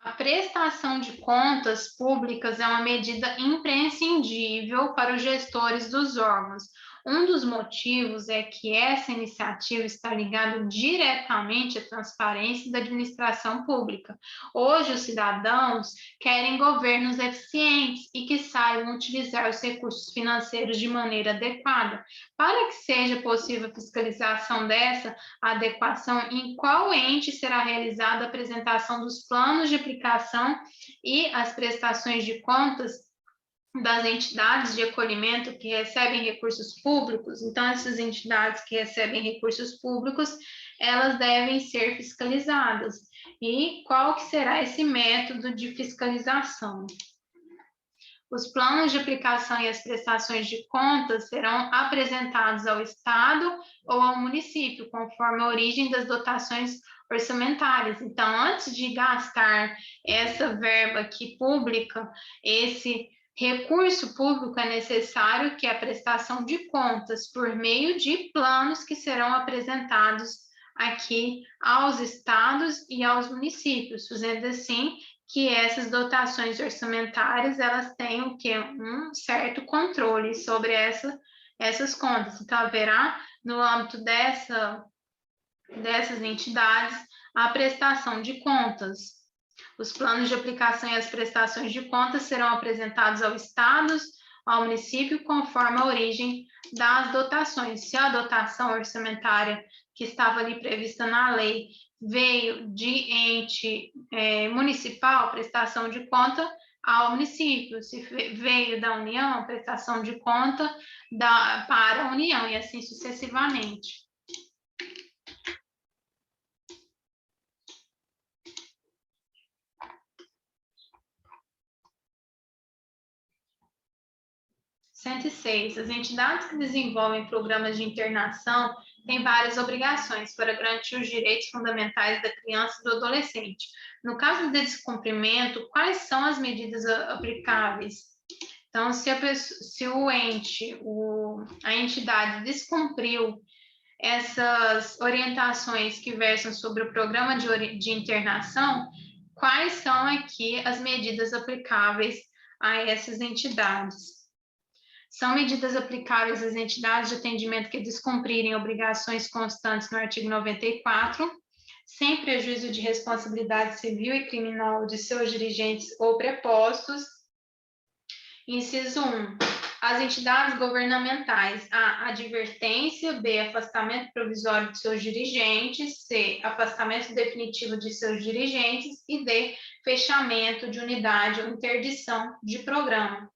A prestação de contas públicas é uma medida imprescindível para os gestores dos órgãos. Um dos motivos é que essa iniciativa está ligada diretamente à transparência da administração pública. Hoje, os cidadãos querem governos eficientes e que saibam utilizar os recursos financeiros de maneira adequada. Para que seja possível a fiscalização dessa adequação, em qual ente será realizada a apresentação dos planos de aplicação e as prestações de contas das entidades de acolhimento que recebem recursos públicos. Então, essas entidades que recebem recursos públicos, elas devem ser fiscalizadas. E qual que será esse método de fiscalização? Os planos de aplicação e as prestações de contas serão apresentados ao Estado ou ao município, conforme a origem das dotações orçamentárias. Então, antes de gastar essa verba aqui pública, esse recurso público, é necessário que a prestação de contas por meio de planos que serão apresentados aqui aos estados e aos municípios, fazendo assim que essas dotações orçamentárias elas tenham um certo controle sobre essas contas. Então, haverá, no âmbito dessas entidades, a prestação de contas. Os planos de aplicação e as prestações de contas serão apresentados ao Estado, ao município, conforme a origem das dotações. Se a dotação orçamentária que estava ali prevista na lei veio de ente municipal, prestação de conta ao município. Se veio da União, prestação de conta para a União, e assim sucessivamente. As entidades que desenvolvem programas de internação têm várias obrigações para garantir os direitos fundamentais da criança e do adolescente. No caso de descumprimento, quais são as medidas aplicáveis? Então, se a entidade descumpriu essas orientações que versam sobre o programa de internação, quais são aqui as medidas aplicáveis a essas entidades? São medidas aplicáveis às entidades de atendimento que descumprirem obrigações constantes no artigo 94, sem prejuízo de responsabilidade civil e criminal de seus dirigentes ou prepostos. Inciso 1. As entidades governamentais: A, advertência; B, afastamento provisório de seus dirigentes; C, afastamento definitivo de seus dirigentes; e D, fechamento de unidade ou interdição de programa.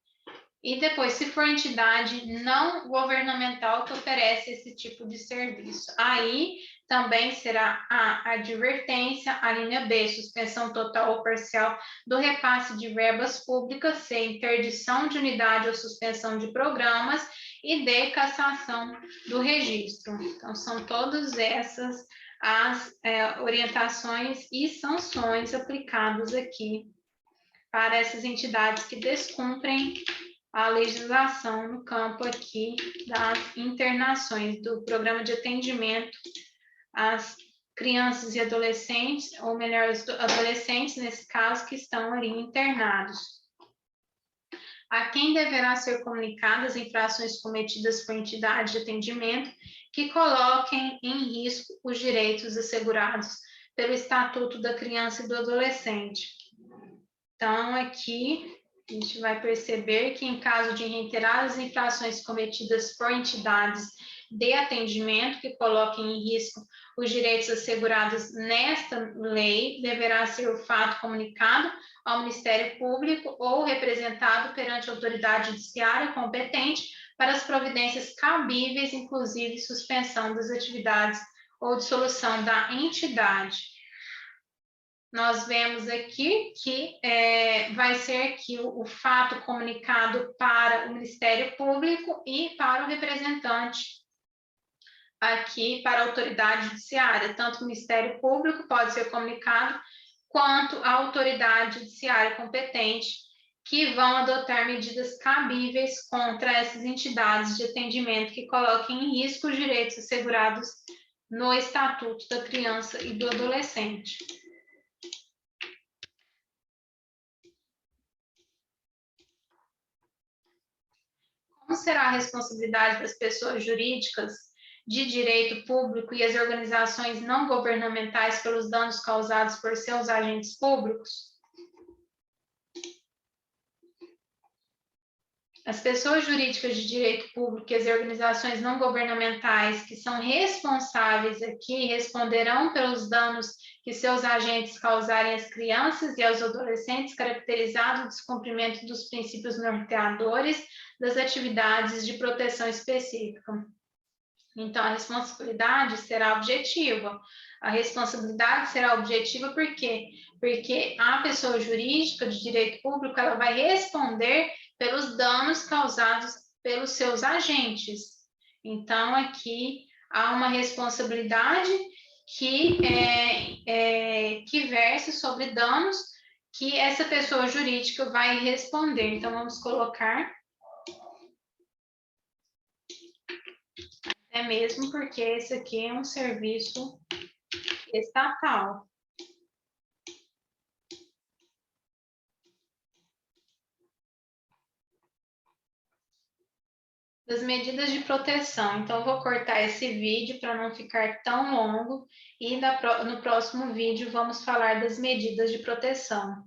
E depois, se for entidade não governamental que oferece esse tipo de serviço, aí também será a advertência, a linha B, suspensão total ou parcial do repasse de verbas públicas; C, interdição de unidade ou suspensão de programas; e D, cassação do registro. Então, são todas essas as orientações e sanções aplicadas aqui para essas entidades que descumprem a legislação no campo aqui das internações, do programa de atendimento às crianças e adolescentes, ou melhor, os adolescentes, nesse caso, que estão ali internados. A quem deverá ser comunicadas infrações cometidas por entidade de atendimento que coloquem em risco os direitos assegurados pelo Estatuto da Criança e do Adolescente. Então, aqui a gente vai perceber que, em caso de reiteradas infrações cometidas por entidades de atendimento que coloquem em risco os direitos assegurados nesta lei, deverá ser o fato comunicado ao Ministério Público ou representado perante a autoridade judiciária competente para as providências cabíveis, inclusive suspensão das atividades ou dissolução da entidade. Nós vemos aqui que vai ser que o fato comunicado para o Ministério Público e para o representante aqui para a autoridade judiciária. Tanto o Ministério Público pode ser comunicado, quanto a autoridade judiciária competente, que vão adotar medidas cabíveis contra essas entidades de atendimento que coloquem em risco os direitos assegurados no Estatuto da Criança e do Adolescente. Como será a responsabilidade das pessoas jurídicas de direito público e as organizações não governamentais pelos danos causados por seus agentes públicos? As pessoas jurídicas de direito público e as organizações não governamentais que são responsáveis aqui responderão pelos danos que seus agentes causarem às crianças e aos adolescentes, caracterizado o descumprimento dos princípios norteadores das atividades de proteção específica. Então, a responsabilidade será objetiva. A responsabilidade será objetiva por quê? Porque a pessoa jurídica de direito público ela vai responder pelos danos causados pelos seus agentes. Então, aqui há uma responsabilidade que verse sobre danos que essa pessoa jurídica vai responder. Então, vamos colocar mesmo porque esse aqui é um serviço estatal. Das medidas de proteção. Então, eu vou cortar esse vídeo para não ficar tão longo e no próximo vídeo vamos falar das medidas de proteção.